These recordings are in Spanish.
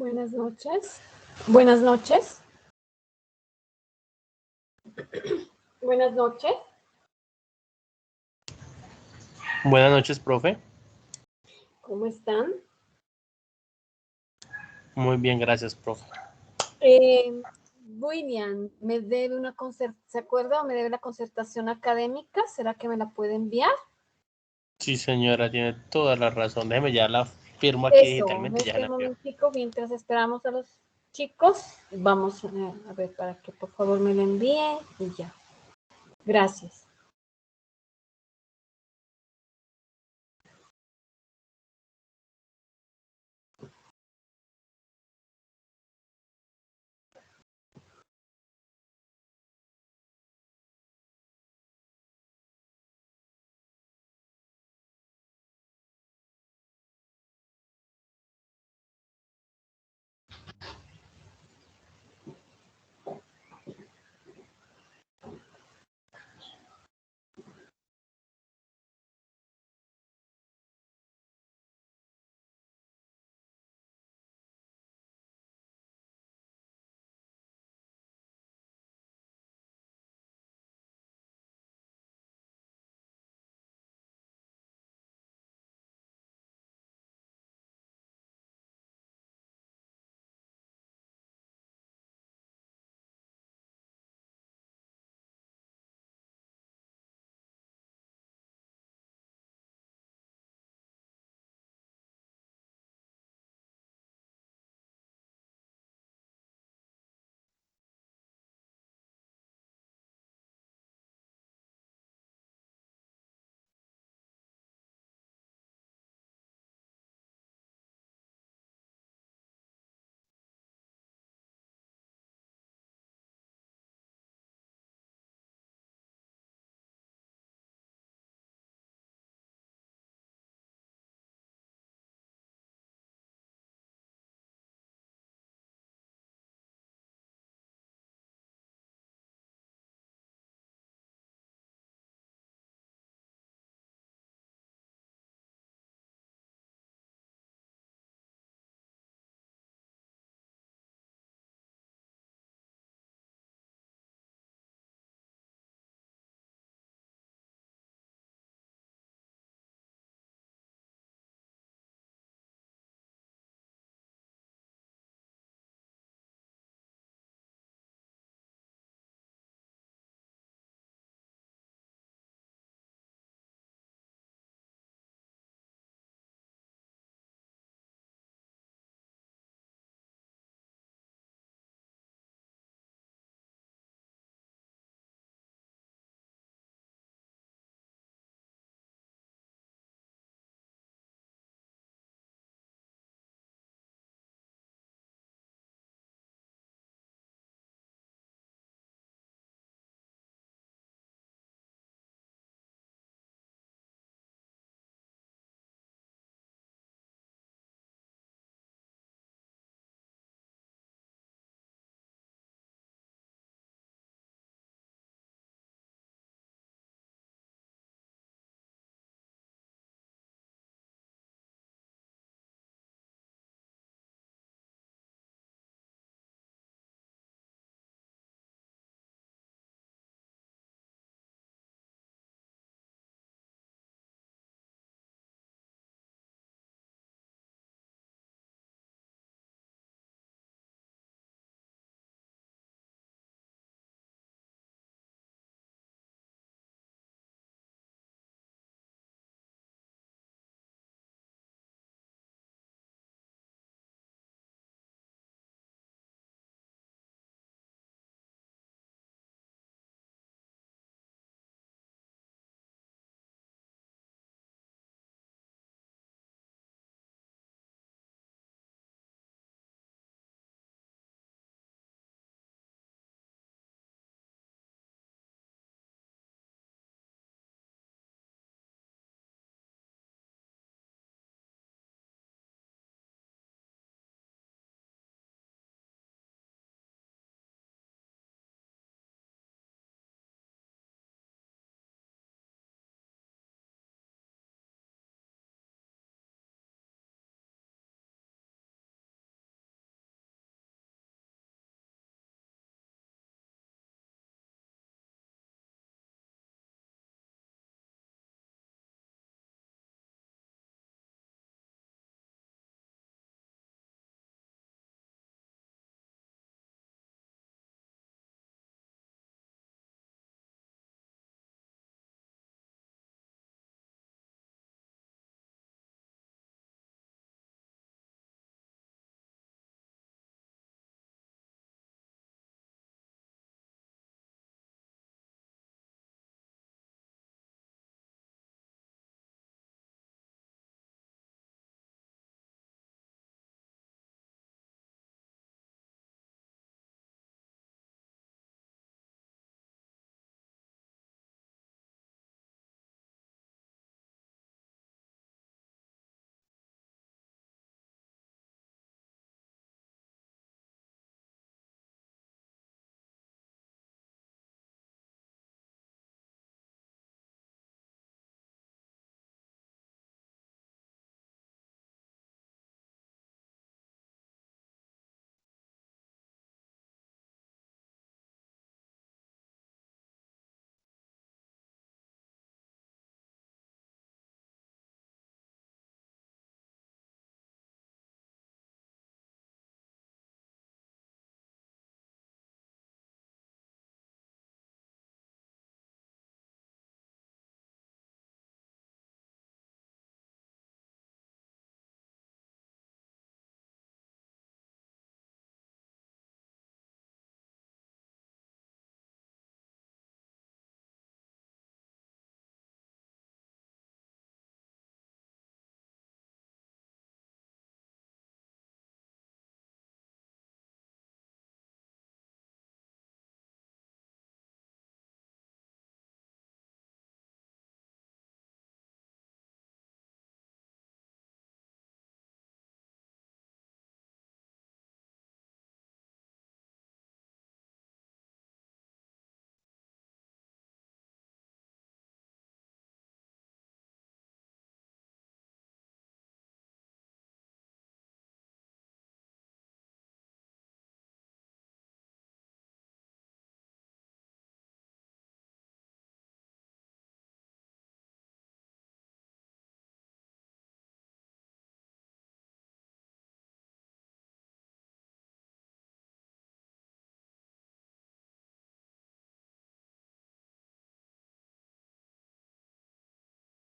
Buenas noches. Buenas noches. Buenas noches. Buenas noches, profe. ¿Cómo están? Muy bien, gracias, profe. William, me debe una ¿se acuerda? Me debe la concertación académica. ¿Será que me la puede enviar? Sí, señora, tiene toda la razón. Déjeme ya la firmo aquí Eso, digitalmente y ya la un envío. momentico, mientras esperamos a los chicos, vamos a ver para que por favor me la envíe y ya. Gracias.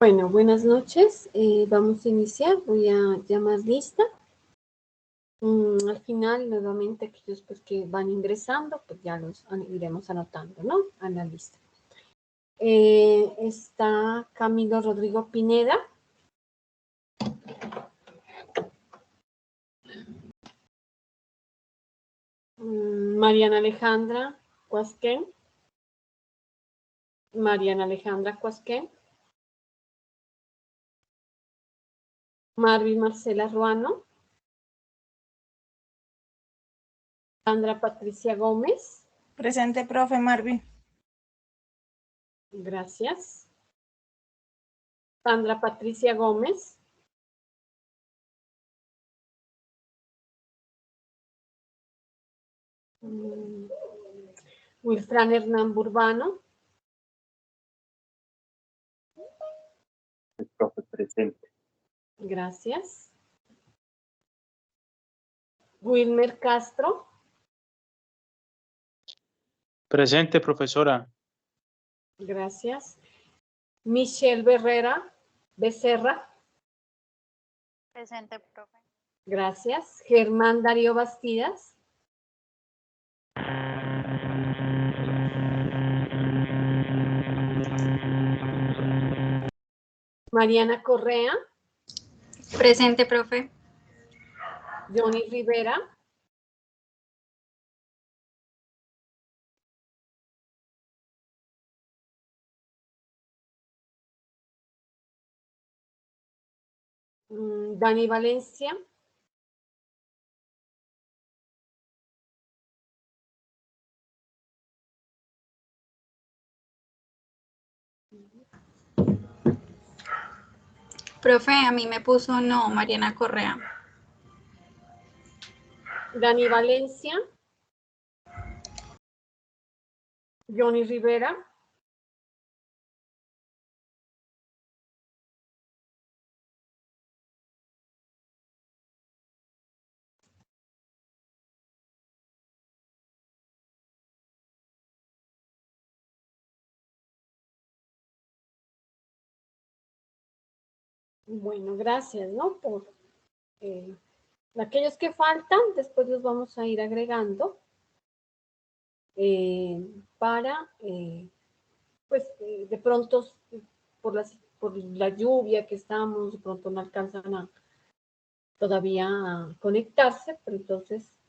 Bueno, buenas noches. Vamos a iniciar. Voy a llamar lista. Al final, nuevamente, aquellos pues, que van ingresando, pues ya los iremos anotando, ¿no? A la lista. Está Camilo Rodrigo Pineda. Mariana Alejandra Cuasquén. Mariana Alejandra Cuasquén. Marvin Marcela Ruano. Sandra Patricia Gómez. Presente, profe Marvin. Gracias. Sandra Patricia Gómez. Wilfran Hernán Burbano. El profe presente. Gracias. Wilmer Castro. Presente, profesora. Gracias. Michelle Becerra. Presente, profe. Gracias. Germán Darío Bastidas. Mariana Correa. Presente, profe. Johnny Rivera. Dani Valencia. Profe, a mí me puso no, Mariana Correa. Dani Valencia. Johnny Rivera. Bueno, gracias, ¿no? Por aquellos que faltan, después los vamos a ir agregando para, pues, de pronto, por la lluvia que estamos, de pronto no alcanzan todavía a conectarse, pero entonces,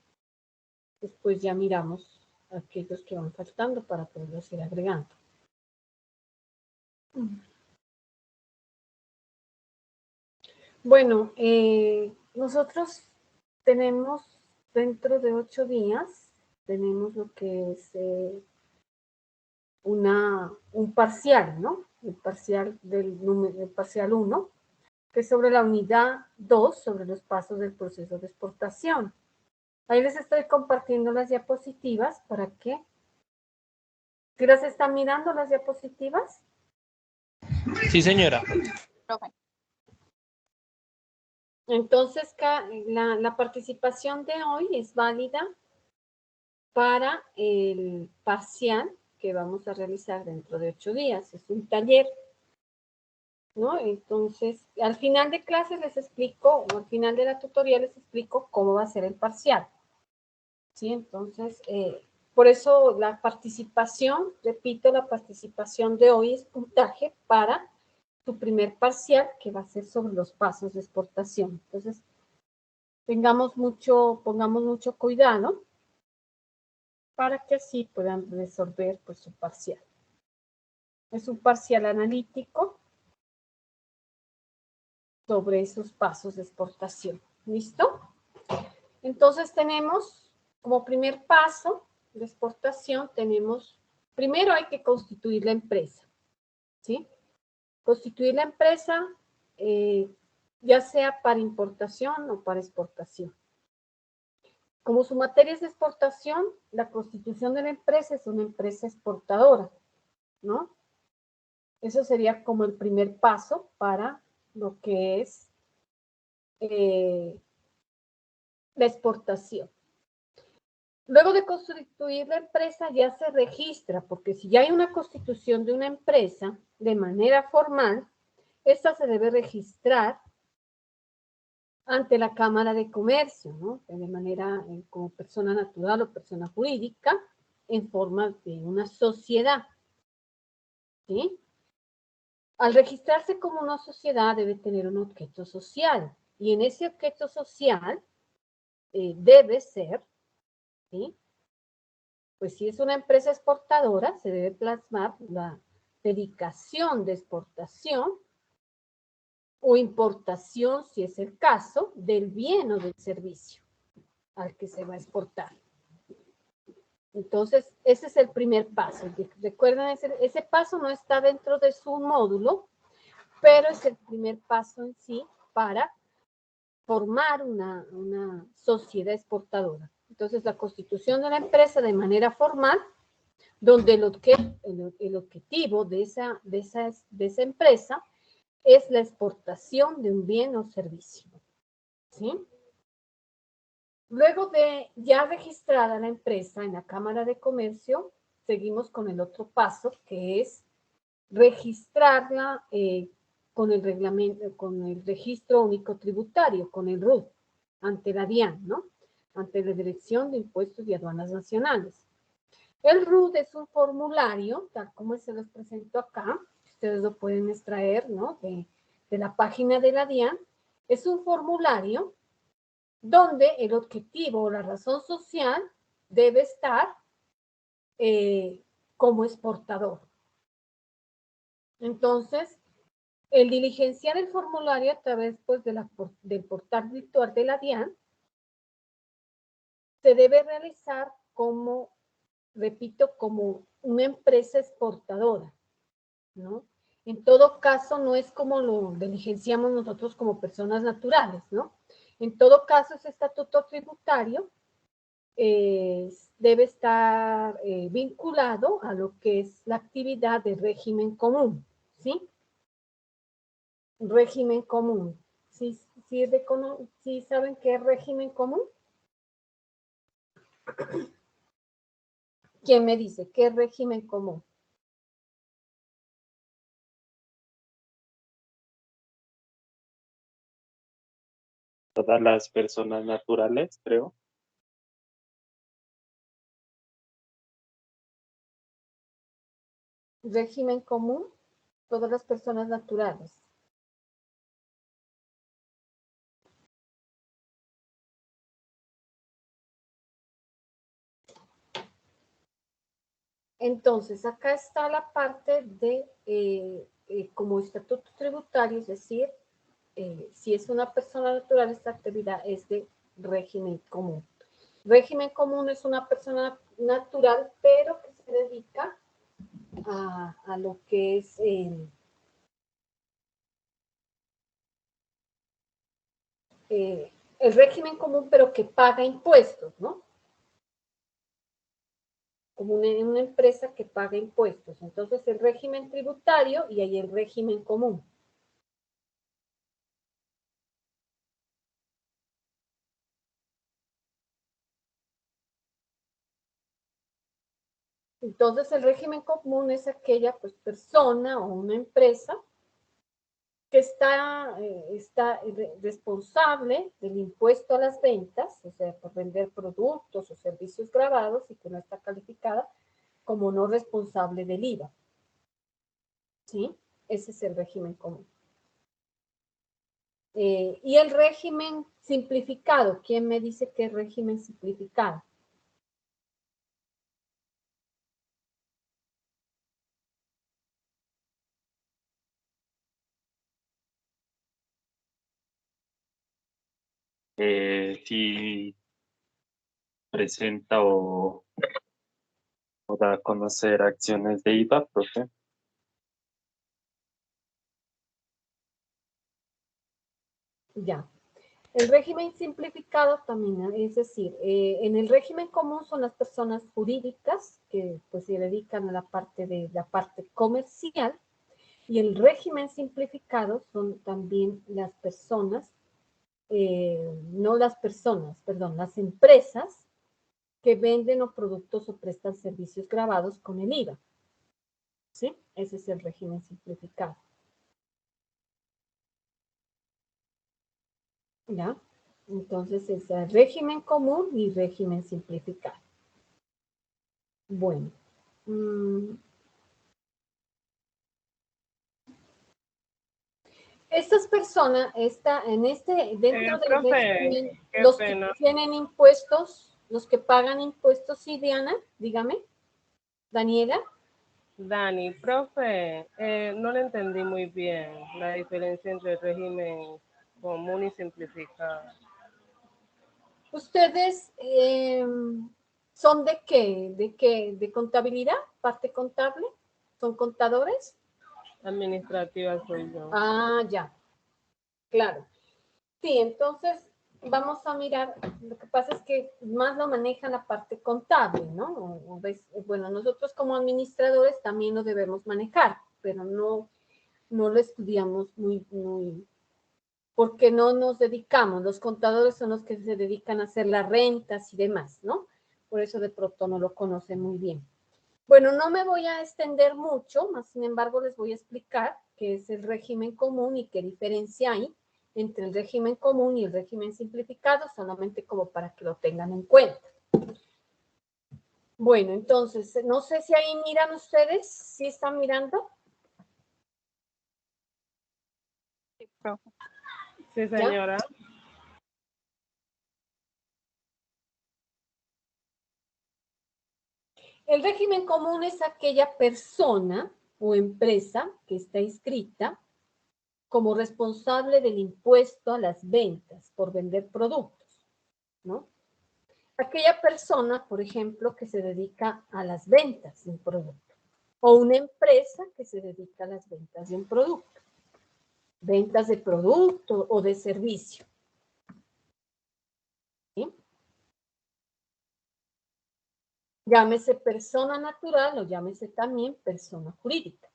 después ya miramos aquellos que van faltando para poderlos ir agregando. Bueno, nosotros tenemos dentro de 8 días, tenemos lo que es un parcial, ¿no? El parcial el parcial 1, que es sobre la unidad 2, sobre los pasos del proceso de exportación. Ahí les estoy compartiendo las diapositivas para que... ¿Sí las están mirando las diapositivas? Sí, señora. Profe. Entonces, la participación de hoy es válida para el parcial que vamos a realizar dentro de 8 días. Es un taller, ¿no? Entonces, al final de clases les explico, o al final de la tutoría les explico cómo va a ser el parcial. ¿Sí? Entonces, por eso la participación, repito, la participación de hoy es puntaje para tu primer parcial, que va a ser sobre los pasos de exportación. Entonces, pongamos mucho cuidado para que así puedan resolver pues, su parcial. Es un parcial analítico sobre esos pasos de exportación. ¿Listo? Entonces tenemos como primer paso de exportación, primero hay que constituir la empresa. ¿Sí? Constituir la empresa, ya sea para importación o para exportación. Como su materia es de exportación, la constitución de la empresa es una empresa exportadora, ¿no? Eso sería como el primer paso para lo que es la exportación. Luego de constituir la empresa ya se registra, porque si ya hay una constitución de una empresa de manera formal, esta se debe registrar ante la Cámara de Comercio, ¿no? De manera como persona natural o persona jurídica, en forma de una sociedad, ¿sí? Al registrarse como una sociedad debe tener un objeto social, y en ese objeto social debe ser, ¿sí? Pues si es una empresa exportadora, se debe plasmar la dedicación de exportación o importación, si es el caso, del bien o del servicio al que se va a exportar. Entonces, ese es el primer paso. Recuerden, ese paso no está dentro de su módulo, pero es el primer paso en sí para formar una sociedad exportadora. Entonces, la constitución de la empresa de manera formal, donde el objetivo de esa empresa es la exportación de un bien o servicio, ¿sí? Luego de ya registrada la empresa en la Cámara de Comercio, seguimos con el otro paso, que es registrarla con el reglamento, con el Registro Único Tributario, con el RUT, ante la DIAN, ¿no? Ante la Dirección de Impuestos y Aduanas Nacionales. El RUT es un formulario, tal como se los presento acá, ustedes lo pueden extraer, ¿no? De la página de la DIAN. Es un formulario donde el objetivo o la razón social debe estar como exportador. Entonces, el diligenciar el formulario a través pues, del portal virtual de la DIAN se debe realizar como, repito, como una empresa exportadora, ¿no? En todo caso, no es como lo diligenciamos nosotros como personas naturales, ¿no? En todo caso, ese estatuto tributario debe estar vinculado a lo que es la actividad de régimen común, ¿sí? Régimen común. ¿Sí saben qué es régimen común? ¿Quién me dice qué es régimen común? Todas las personas naturales, creo. Régimen común, todas las personas naturales. Entonces, acá está la parte de como estatuto tributario, es decir, si es una persona natural, esta actividad es de régimen común. Régimen común es una persona natural, pero que se dedica a lo que es el régimen común, pero que paga impuestos, ¿no? Como una empresa que paga impuestos. Entonces, el régimen tributario y hay el régimen común. Entonces, el régimen común es aquella pues, persona o una empresa que está responsable del impuesto a las ventas, o sea, por vender productos o servicios grabados y que no está calificada como no responsable del IVA. ¿Sí? Ese es el régimen común. Y el régimen simplificado, ¿quién me dice qué es régimen simplificado? Si presenta o da a conocer acciones de IVA, profe. Ya. El régimen simplificado también, es decir, en el régimen común son las personas jurídicas que pues se dedican a la parte comercial, y el régimen simplificado son también las personas, no las personas, perdón, las empresas que venden o productos o prestan servicios grabados con el IVA. ¿Sí? Ese es el régimen simplificado. ¿Ya? Entonces es el régimen común y régimen simplificado. Bueno. Estas personas, dentro del profe, régimen, qué los pena. que tienen impuestos, los que pagan impuestos, sí, Diana, dígame, Daniela. Dani, profe, no le entendí muy bien la diferencia entre el régimen común y simplificado. ¿Ustedes son de qué? ¿De qué? ¿De contabilidad? ¿Parte contable? ¿Son contadores? Administrativa soy yo. Ah, ya. Claro. Sí, entonces vamos a mirar, lo que pasa es que más lo maneja la parte contable, ¿no? Bueno, nosotros como administradores también lo debemos manejar, pero no lo estudiamos muy, porque no nos dedicamos, los contadores son los que se dedican a hacer las rentas y demás, ¿no? Por eso de pronto no lo conocen muy bien. Bueno, no me voy a extender mucho, más sin embargo les voy a explicar qué es el régimen común y qué diferencia hay entre el régimen común y el régimen simplificado, solamente como para que lo tengan en cuenta. Bueno, entonces, no sé si ahí miran ustedes, ¿sí están mirando? Sí, profe. Sí, señora. El régimen común es aquella persona o empresa que está inscrita como responsable del impuesto a las ventas por vender productos, ¿no? Aquella persona, por ejemplo, que se dedica a las ventas de un producto, o una empresa que se dedica a las ventas de un producto, ventas de producto o de servicio. ¿Sí? Llámese persona natural o llámese también persona jurídica.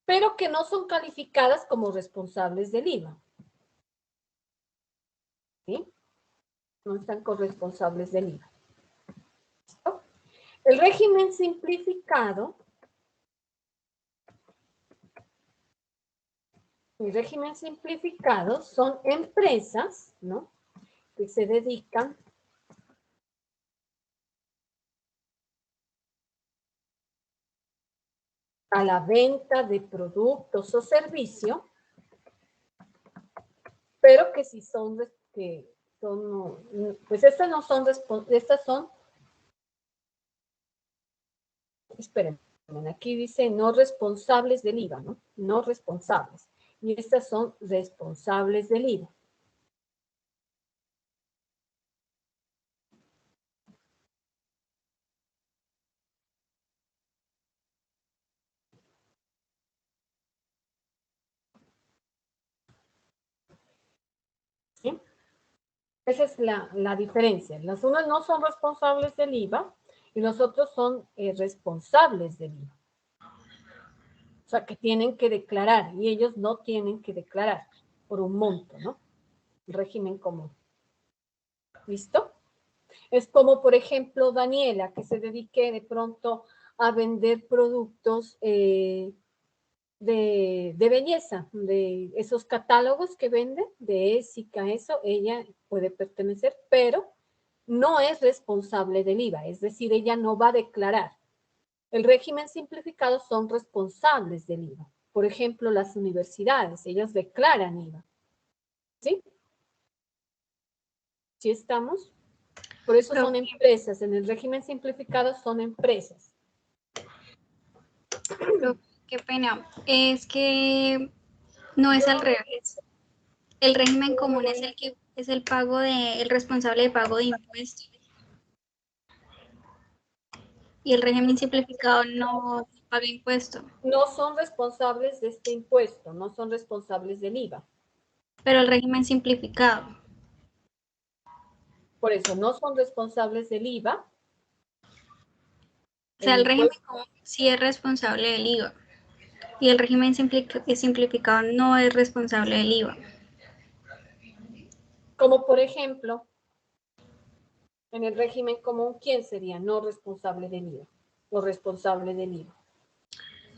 Pero que no son calificadas como responsables del IVA. ¿Sí? No están corresponsables del IVA. ¿Listo? El régimen simplificado, son empresas, ¿no?, que se dedican a la venta de productos o servicios, pero que si son, pues estas no son, estas son, esperen, aquí dice no responsables del IVA, ¿no? No responsables. Y estas son responsables del IVA. ¿Sí? Esa es la diferencia. Las unas no son responsables del IVA y los otros son responsables del IVA. O sea, que tienen que declarar y ellos no tienen que declarar por un monto, ¿no? Régimen común. ¿Listo? Es como, por ejemplo, Daniela, que se dedique de pronto a vender productos de belleza, de esos catálogos que venden, de Ésica, eso, ella puede pertenecer, pero no es responsable del IVA, es decir, ella no va a declarar. El régimen simplificado son responsables del IVA. Por ejemplo, las universidades, ellas declaran IVA. ¿Sí? ¿Sí estamos? Por eso son empresas. En el régimen simplificado son empresas. Qué pena. Es que no es al revés. El régimen común es el que es el pago el responsable de pago de impuestos. Y el régimen simplificado no paga impuestos. No son responsables de este impuesto, no son responsables del IVA. Pero el régimen simplificado. Por eso no son responsables del IVA. O sea, el régimen común sí es responsable del IVA. Y el régimen simplificado no es responsable del IVA. Como por ejemplo, en el régimen común, ¿quién sería no responsable del IVA o responsable del IVA?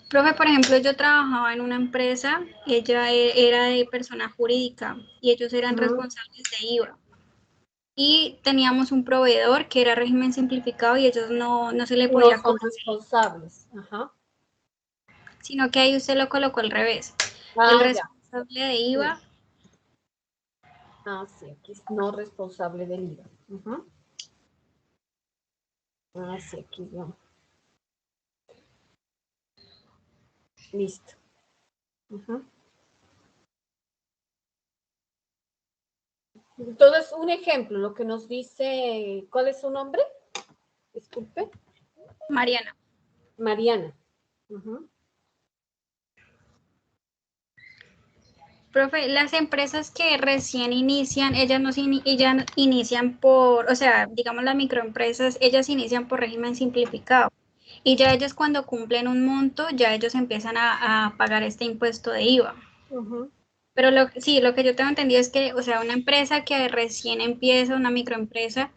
Profe, por ejemplo, yo trabajaba en una empresa, ella era de persona jurídica y ellos eran responsables de IVA. Y teníamos un proveedor que era régimen simplificado y ellos no se le podía No son cobrar, responsables. Ajá. sino que ahí usted lo colocó al revés. Ah, El ya. responsable de IVA, Ah, sí, aquí es no responsable del IVA. Ujú. Ah, sí, aquí ya. Listo. Ujú. Entonces, un ejemplo, lo que nos dice, ¿cuál es su nombre? Disculpe. Mariana. Mariana. Ujú. Profe, las empresas que recién inician, ellas inician por, o sea, digamos las microempresas, ellas inician por régimen simplificado. Y ya ellos cuando cumplen un monto, ya ellos empiezan a pagar este impuesto de IVA. Ujú. Pero sí, lo que yo tengo entendido es que, o sea, una empresa que recién empieza, una microempresa,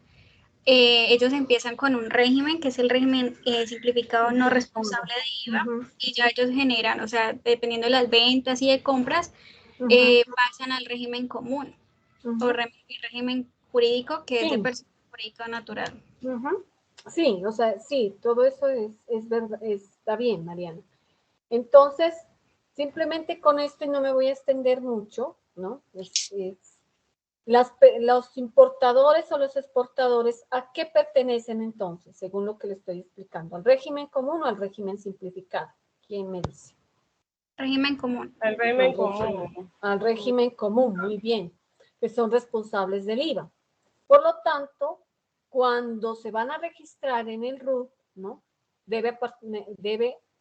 ellos empiezan con un régimen, que es el régimen simplificado no responsable de IVA, Ujú. y ya ellos generan, o sea, dependiendo de las ventas y de compras, Ujú. pasan al régimen común o Ujú. régimen jurídico, que es de Sí. persona jurídica natural. Ujú. Sí, o sea, sí, todo eso es verdad, está bien, Mariana. Entonces, simplemente con esto, y no me voy a extender mucho, ¿no? Los importadores o los exportadores, ¿a qué pertenecen entonces, según lo que le estoy explicando? ¿Al régimen común o al régimen simplificado? ¿Quién me dice? Régimen común. El régimen común. Al régimen común, muy bien, que son responsables del IVA. Por lo tanto, cuando se van a registrar en el RUT, ¿no? Debe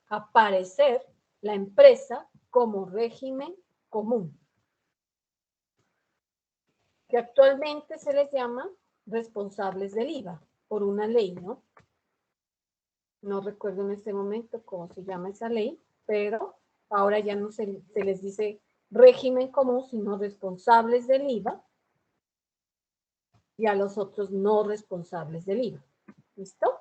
aparecer la empresa como régimen común, que actualmente se les llama responsables del IVA, por una ley, ¿no? No recuerdo en este momento cómo se llama esa ley, pero ahora ya no se les dice régimen común, sino responsables del IVA, y a los otros no responsables del IVA. ¿Listo?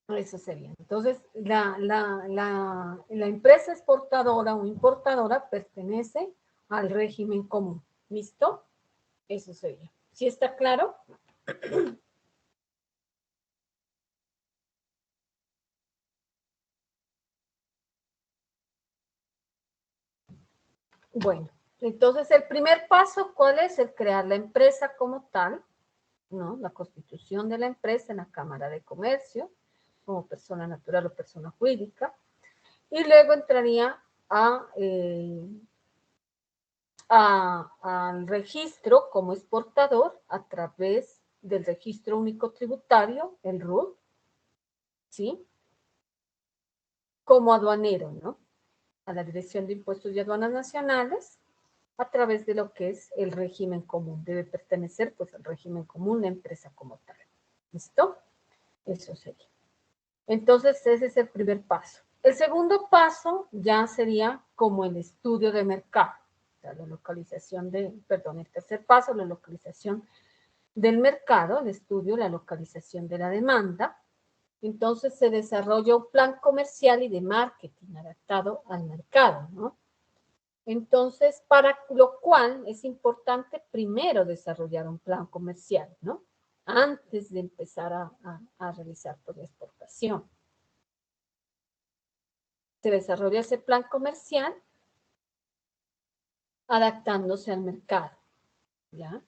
Eso sería. Entonces, la empresa exportadora o importadora pertenece al régimen común. ¿Listo? Eso sería. ¿Sí está claro? Bueno, entonces el primer paso, ¿cuál es? El crear la empresa como tal, ¿no? La constitución de la empresa en la Cámara de Comercio, como persona natural o persona jurídica. Y luego entraría al registro como exportador a través del registro único tributario, el RUT, ¿sí? Como aduanero, ¿no? A la Dirección de Impuestos y Aduanas Nacionales, a través de lo que es el régimen común. Debe pertenecer, pues, al régimen común la empresa como tal. ¿Listo? Eso sería. Entonces, ese es el primer paso. El segundo paso ya sería como el estudio de mercado. O sea, la localización el tercer paso, la localización del mercado, el estudio, la localización de la demanda. Entonces se desarrolla un plan comercial y de marketing adaptado al mercado, ¿no? Entonces, para lo cual es importante primero desarrollar un plan comercial, ¿no? Antes de empezar a realizar por la exportación. Se desarrolla ese plan comercial adaptándose al mercado, ¿ya?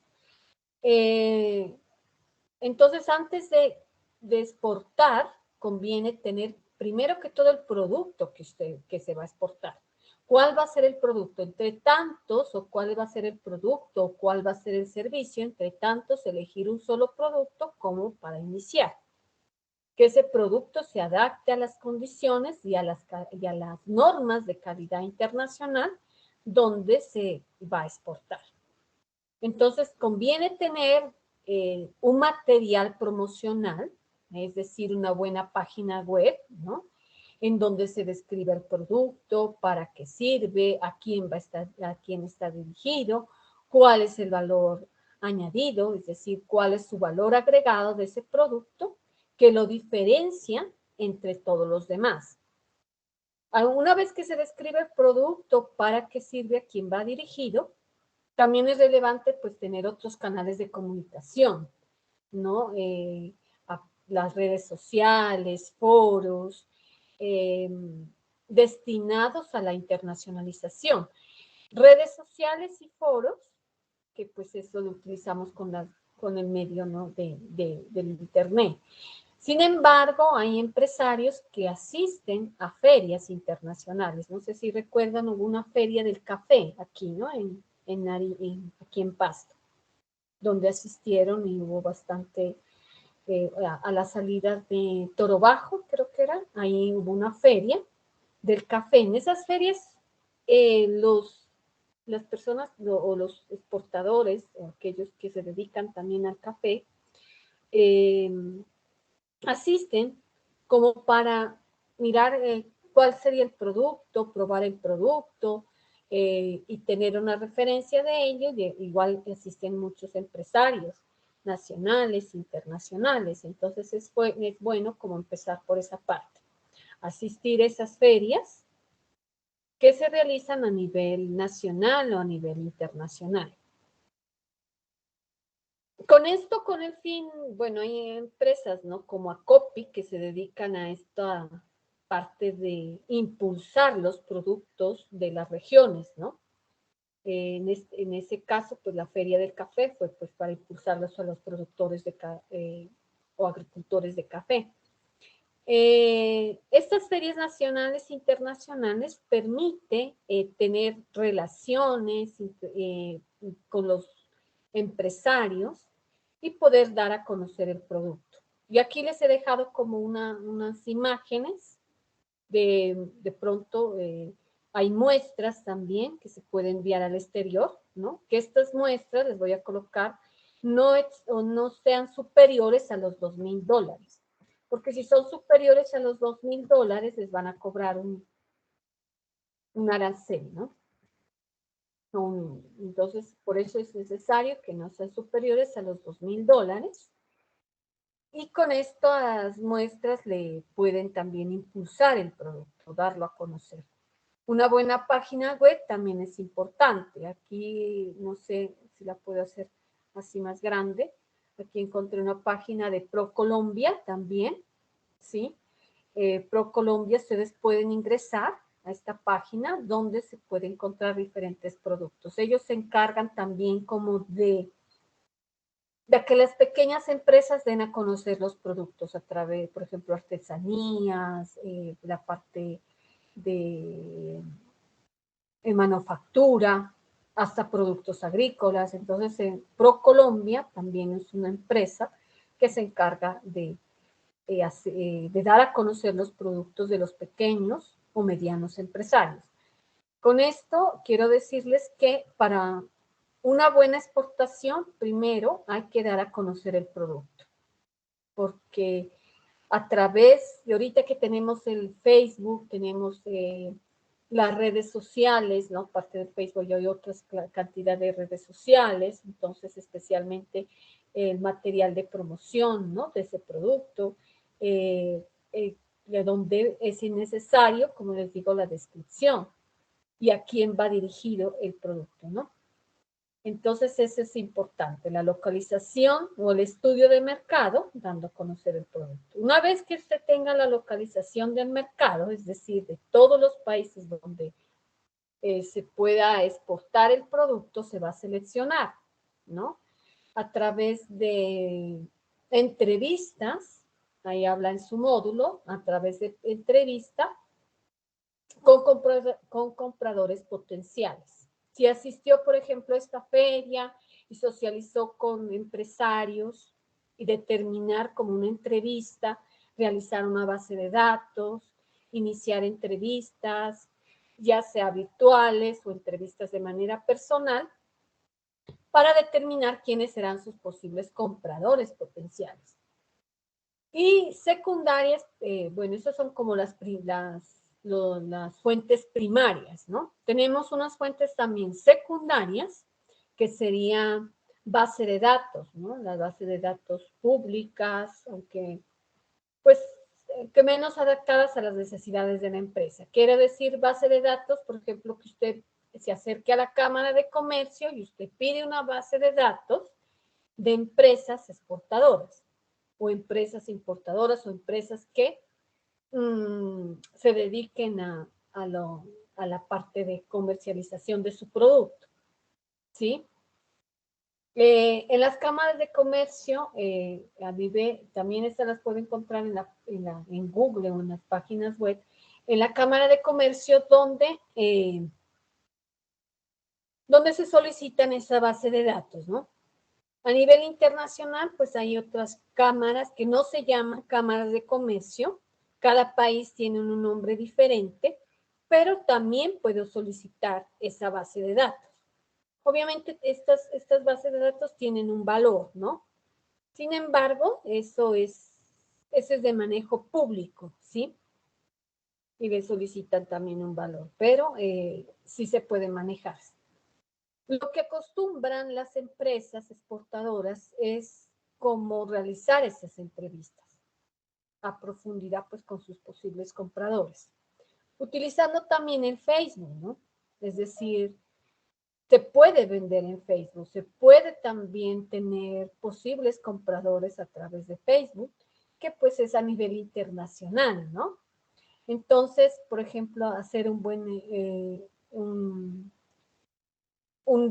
Entonces, antes de exportar, conviene tener primero que todo el producto que se va a exportar. ¿Cuál va a ser el producto? Entre tantos, o cuál va a ser el producto, o cuál va a ser el servicio, entre tantos, elegir un solo producto como para iniciar. Que ese producto se adapte a las condiciones y a las normas de calidad internacional donde se va a exportar. Entonces, conviene tener un material promocional, es decir, una buena página web, ¿no? En donde se describe el producto, para qué sirve, a quién está dirigido, cuál es el valor añadido, es decir, cuál es su valor agregado de ese producto, que lo diferencia entre todos los demás. Una vez que se describe el producto, para qué sirve, a quién va dirigido, también es relevante pues tener otros canales de comunicación, ¿no? Las redes sociales, foros, destinados a la internacionalización. Redes sociales y foros, que pues eso lo utilizamos con el medio, ¿no? del Internet. Sin embargo, hay empresarios que asisten a ferias internacionales. No sé si recuerdan, hubo una feria del café aquí, ¿no? Aquí en Pasto, donde asistieron y hubo bastante, a la salida de Toro Bajo, creo que era, ahí hubo una feria del café. En esas ferias, las personas o los exportadores, aquellos que se dedican también al café, asisten como para mirar cuál sería el producto, probar el producto y tener una referencia de ello. Igual asisten muchos empresarios nacionales, internacionales. Entonces es bueno como empezar por esa parte. Asistir a esas ferias que se realizan a nivel nacional o a nivel internacional. Con esto, con el fin, bueno, hay empresas, ¿no? Como Acopi, que se dedican a esta parte de impulsar los productos de las regiones, ¿no? En ese caso, pues la Feria del Café fue pues para impulsarlos a los productores o agricultores de café. Estas ferias nacionales e internacionales permiten tener relaciones con los empresarios y poder dar a conocer el producto. Y aquí les he dejado como unas imágenes. De pronto hay muestras también que se pueden enviar al exterior, ¿no? Que estas muestras, les voy a colocar, no sean superiores a los $2,000. Porque si son superiores a los $2,000, les van a cobrar un arancel, ¿no? Entonces, por eso es necesario que no sean superiores a los $2,000. Y con estas muestras le pueden también impulsar el producto, darlo a conocer. Una buena página web también es importante. Aquí, no sé si la puedo hacer así más grande. Aquí encontré una página de ProColombia también, ¿sí? ProColombia, ustedes pueden ingresar a esta página donde se puede encontrar diferentes productos. Ellos se encargan también como de que las pequeñas empresas den a conocer los productos a través, por ejemplo, artesanías, la parte de manufactura, hasta productos agrícolas. Entonces, ProColombia también es una empresa que se encarga de dar a conocer los productos de los pequeños o medianos empresarios. Con esto quiero decirles que para una buena exportación, primero hay que dar a conocer el producto, porque a través de ahorita que tenemos el Facebook, tenemos las redes sociales, ¿no? Aparte del Facebook ya hay otra cantidad de redes sociales, entonces especialmente el material de promoción, ¿no? De ese producto, donde es innecesario, como les digo, la descripción y a quién va dirigido el producto, ¿no? Entonces, eso es importante, la localización o el estudio de mercado, dando a conocer el producto. Una vez que usted tenga la localización del mercado, es decir, de todos los países donde se pueda exportar el producto, se va a seleccionar, ¿no? A través de entrevistas, ahí habla en su módulo, a través de entrevista con compradores potenciales. Si asistió, por ejemplo, a esta feria y socializó con empresarios y determinar como una entrevista, realizar una base de datos, iniciar entrevistas, ya sea virtuales o entrevistas de manera personal, para determinar quiénes serán sus posibles compradores potenciales. Y secundarias, bueno, esas son como las fuentes primarias, ¿no? Tenemos unas fuentes también secundarias, que serían base de datos, ¿no? Las bases de datos públicas, aunque pues que menos adaptadas a las necesidades de la empresa. Quiere decir base de datos, por ejemplo, que usted se acerque a la Cámara de Comercio y usted pide una base de datos de empresas exportadoras o empresas importadoras o empresas que se dediquen a la parte de comercialización de su producto, ¿sí? En las cámaras de comercio, también estas las puede encontrar en Google o en las páginas web, en la Cámara de Comercio donde se solicitan esa base de datos, ¿no? A nivel internacional, pues hay otras cámaras que no se llaman cámaras de comercio, cada país tiene un nombre diferente, pero también puedo solicitar esa base de datos. Obviamente, estas bases de datos tienen un valor, ¿no? Sin embargo, ese es de manejo público, ¿sí? Y le solicitan también un valor, pero sí se puede manejar. Lo que acostumbran las empresas exportadoras es cómo realizar esas entrevistas a profundidad, pues, con sus posibles compradores. Utilizando también el Facebook, ¿no? Es decir, se puede vender en Facebook, se puede también tener posibles compradores a través de Facebook, que pues es a nivel internacional, ¿no? Entonces, por ejemplo, hacer un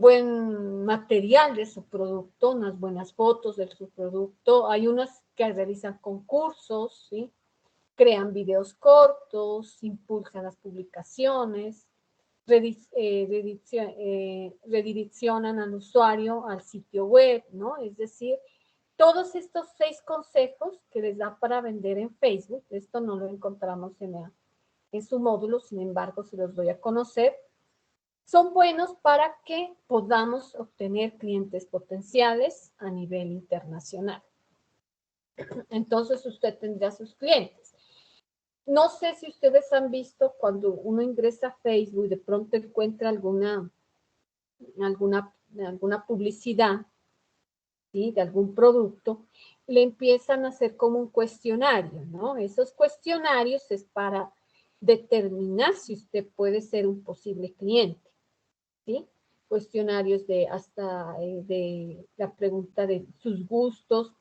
buen material de su producto, unas buenas fotos de su producto. Hay unas que realizan concursos, ¿sí? Crean videos cortos, impulsan las publicaciones, redireccionan al usuario al sitio web, ¿no? Es decir, todos estos 6 consejos que les da para vender en Facebook, esto no lo encontramos en su módulo, sin embargo, se los doy a conocer, son buenos para que podamos obtener clientes potenciales a nivel internacional. Entonces, usted tendrá sus clientes. No sé si ustedes han visto cuando uno ingresa a Facebook y de pronto encuentra alguna publicidad, ¿sí? De algún producto, le empiezan a hacer como un cuestionario, ¿no? Esos cuestionarios es para determinar si usted puede ser un posible cliente, ¿sí? Cuestionarios de la pregunta de sus gustos,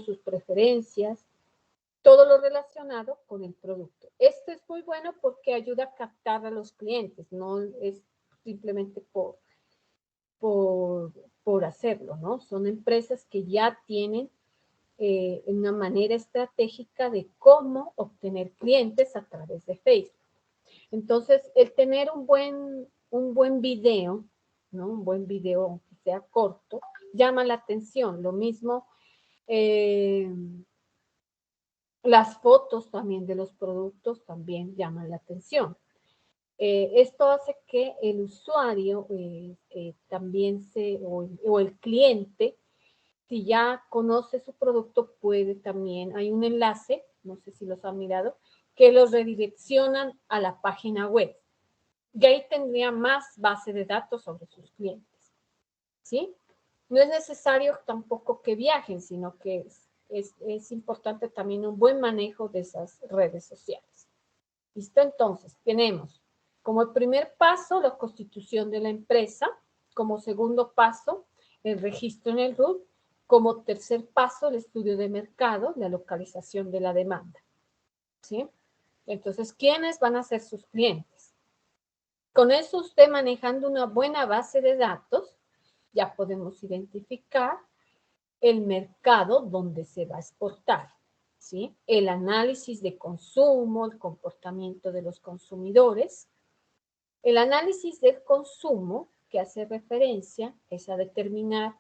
sus preferencias, todo lo relacionado con el producto. Esto es muy bueno porque ayuda a captar a los clientes, no es simplemente por hacerlo, ¿no? Son empresas que ya tienen una manera estratégica de cómo obtener clientes a través de Facebook. Entonces, el tener un buen video, ¿no? Un buen video, aunque sea corto, llama la atención. Lo mismo, las fotos también de los productos también llaman la atención. Esto hace que el usuario también o el cliente, si ya conoce su producto, puede también, hay un enlace, no sé si los han mirado, que los redireccionan a la página web. Y ahí tendría más base de datos sobre sus clientes, ¿sí? No es necesario tampoco que viajen, sino que es importante también un buen manejo de esas redes sociales. ¿Listo? Entonces, tenemos como el primer paso la constitución de la empresa, como segundo paso el registro en el RUT, como tercer paso el estudio de mercado, la localización de la demanda, ¿sí? Entonces, ¿quiénes van a ser sus clientes? Con eso usted manejando una buena base de datos, ya podemos identificar el mercado donde se va a exportar, ¿sí? El análisis de consumo, el comportamiento de los consumidores. El análisis del consumo, que hace referencia, es a determinar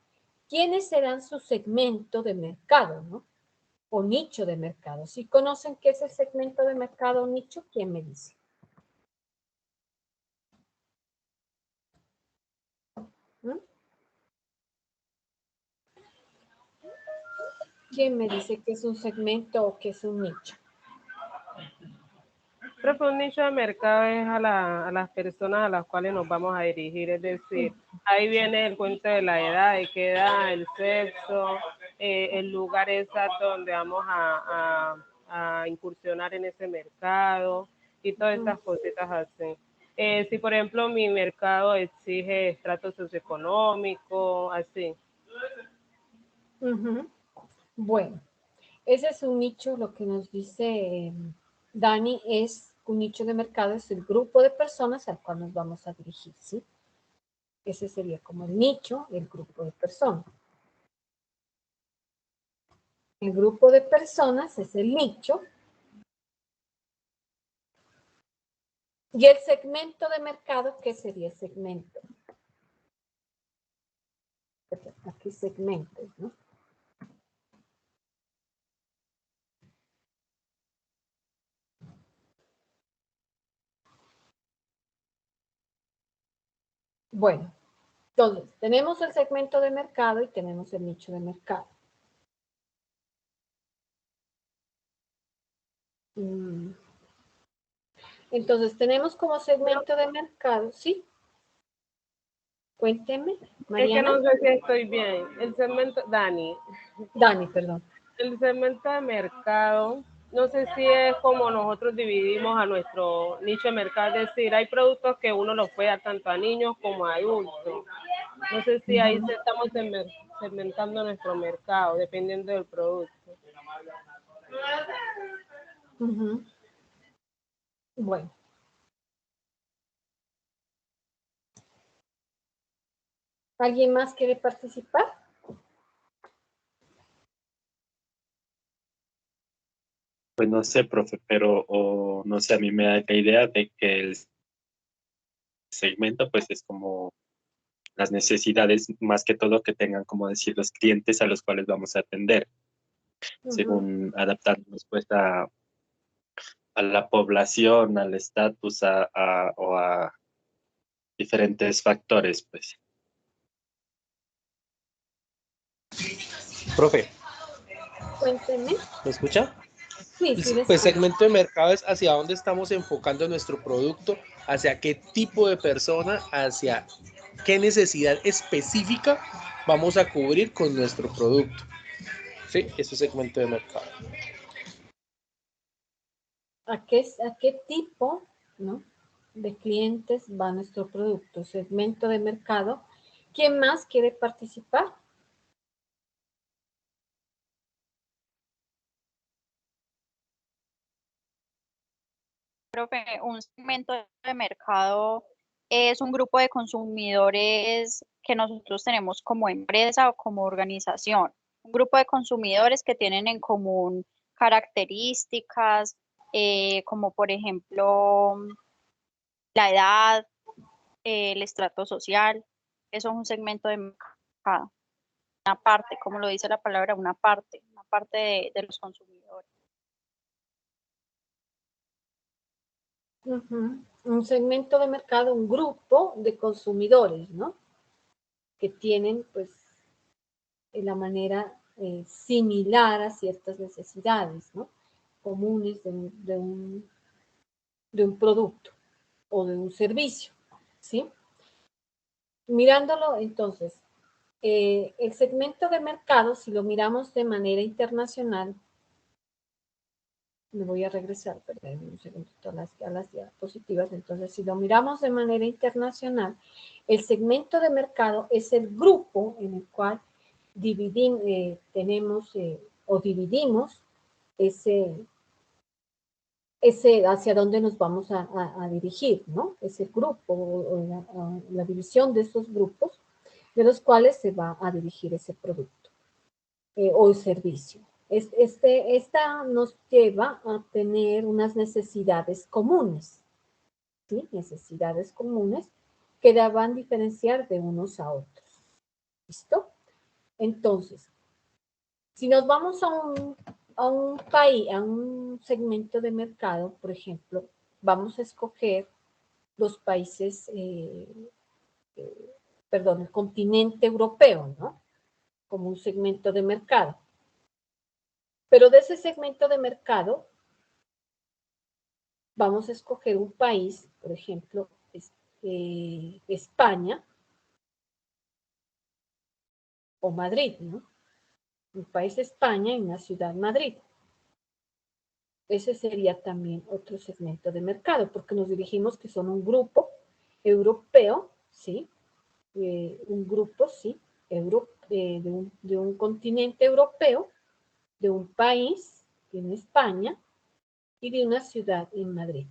quiénes serán su segmento de mercado, ¿no? O nicho de mercado. Si conocen qué es el segmento de mercado o nicho, ¿quién me dice? ¿Mm? ¿Quién me dice que es un segmento o que es un nicho? Pero un nicho de mercado es a las personas a las cuales nos vamos a dirigir, es decir, ahí viene el cuento de la edad, de qué edad, el sexo, el lugar exacto donde vamos a a incursionar en ese mercado y todas esas cositas así. Si por ejemplo mi mercado exige estrato socioeconómico, así. Ujú. Bueno, ese es un nicho, lo que nos dice Dani, es un nicho de mercado, es el grupo de personas al cual nos vamos a dirigir, ¿sí? Ese sería como el nicho, el grupo de personas. El grupo de personas es el nicho. Y el segmento de mercado, ¿qué sería el segmento? Aquí segmentos, ¿no? Bueno, entonces, tenemos el segmento de mercado y tenemos el nicho de mercado. Entonces, tenemos como segmento de mercado, ¿sí? Cuénteme, Mariana. Es que no sé si estoy bien. El segmento, Dani, Dani, perdón. el segmento de mercado, no sé si es como nosotros dividimos a nuestro nicho de mercado, es decir, hay productos que uno los puede dar tanto a niños como a adultos. No sé si ahí estamos segmentando nuestro mercado, dependiendo del producto. Bueno. ¿Alguien más quiere participar? Pues no sé, profe, pero o no sé, a mí me da la idea de que el segmento pues es como las necesidades más que todo que tengan, como decir, los clientes a los cuales vamos a atender, según adaptarnos pues a la población, al estatus o a diferentes factores, pues. Profe, Cuénteme. ¿me escucha? Sí, sí, les Pues escucho. segmento de mercado es hacia dónde estamos enfocando nuestro producto, hacia qué tipo de persona, hacia qué necesidad específica vamos a cubrir con nuestro producto. Sí, eso es segmento de mercado. ¿A qué tipo, ¿no?, de clientes va nuestro producto? Segmento de mercado. ¿Quién más quiere participar? Profe, un segmento de mercado es un grupo de consumidores que nosotros tenemos como empresa o como organización. Un grupo de consumidores que tienen en común características, como por ejemplo la edad, el estrato social. Eso es un segmento de mercado. Una parte, como lo dice la palabra, una parte de los consumidores. Un segmento de mercado, un grupo de consumidores, ¿no?, que tienen, pues, de la manera similar a ciertas necesidades, ¿no?, comunes de un producto o de un servicio, ¿sí? Mirándolo, entonces, el segmento de mercado, si lo miramos de manera internacional, me voy a regresar, perdón, un segundito a las diapositivas. Entonces, si lo miramos de manera internacional, el segmento de mercado es el grupo en el cual dividimos ese hacia dónde nos vamos a dirigir, ¿no? Ese grupo o la división de esos grupos de los cuales se va a dirigir ese producto o el servicio. Esta nos lleva a tener unas necesidades comunes, ¿sí? Necesidades comunes que van a diferenciar de unos a otros. ¿Listo? Entonces, si nos vamos a un país, a un segmento de mercado, por ejemplo, vamos a escoger los países, el continente europeo, ¿no?, como un segmento de mercado. Pero de ese segmento de mercado, vamos a escoger un país, por ejemplo, España o Madrid, ¿no? Un país España y una ciudad Madrid. Ese sería también otro segmento de mercado, porque nos dirigimos que son un grupo europeo, ¿sí? Un grupo, ¿sí? De un continente europeo, de un país en España y de una ciudad en Madrid,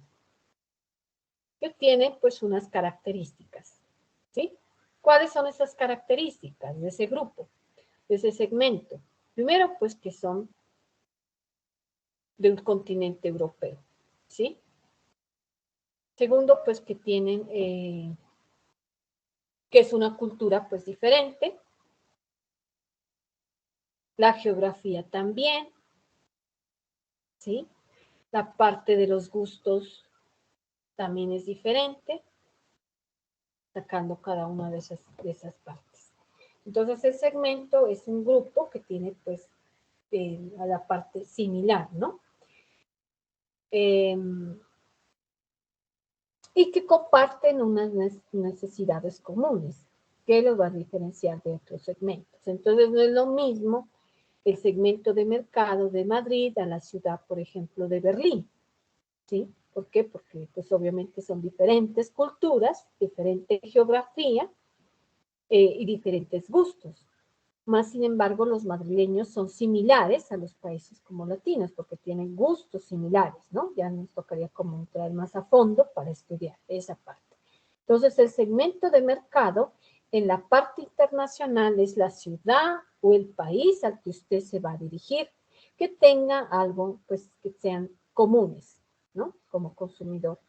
que tiene pues unas características, ¿sí? ¿Cuáles son esas características de ese grupo, de ese segmento? Primero, pues que son de un continente europeo, ¿sí? Segundo, pues que tienen, que es una cultura pues diferente, la geografía también, ¿sí? La parte de los gustos también es diferente, sacando cada una de esas partes. Entonces el segmento es un grupo que tiene pues a la parte similar, ¿no? Y que comparten unas necesidades comunes, que los va a diferenciar de otros segmentos. Entonces no es lo mismo el segmento de mercado de Madrid a la ciudad, por ejemplo, de Berlín, ¿sí? ¿Por qué? Porque pues obviamente son diferentes culturas, diferente geografía y diferentes gustos. Más sin embargo, los madrileños son similares a los países como latinos, porque tienen gustos similares, ¿no? Ya nos tocaría como entrar más a fondo para estudiar esa parte. Entonces, el segmento de mercado en la parte internacional es la ciudad o el país al que usted se va a dirigir, que tenga algo, pues, que sean comunes, ¿no? Como consumidor,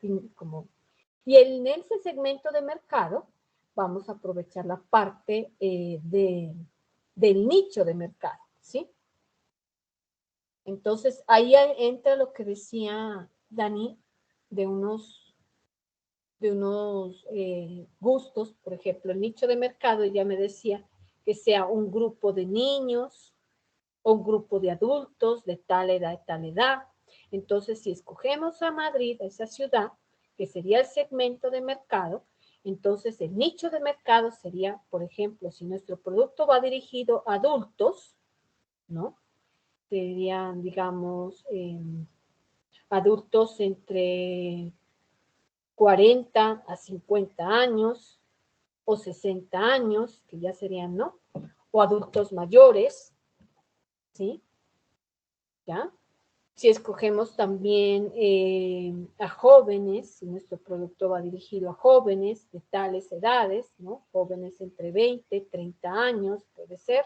y en ese segmento de mercado vamos a aprovechar la parte del nicho de mercado, ¿sí? Entonces, ahí entra lo que decía Dani de unos gustos, por ejemplo, el nicho de mercado, ella me decía que sea un grupo de niños o un grupo de adultos de tal edad. Entonces, si escogemos a Madrid, a esa ciudad, que sería el segmento de mercado, entonces el nicho de mercado sería, por ejemplo, si nuestro producto va dirigido a adultos, ¿no? Serían, digamos, adultos entre 40 a 50 años o 60 años, que ya serían, ¿no? O adultos mayores, ¿sí? ¿Ya? Si escogemos también a jóvenes, si nuestro producto va dirigido a jóvenes de tales edades, ¿no? Jóvenes entre 20, 30 años, puede ser.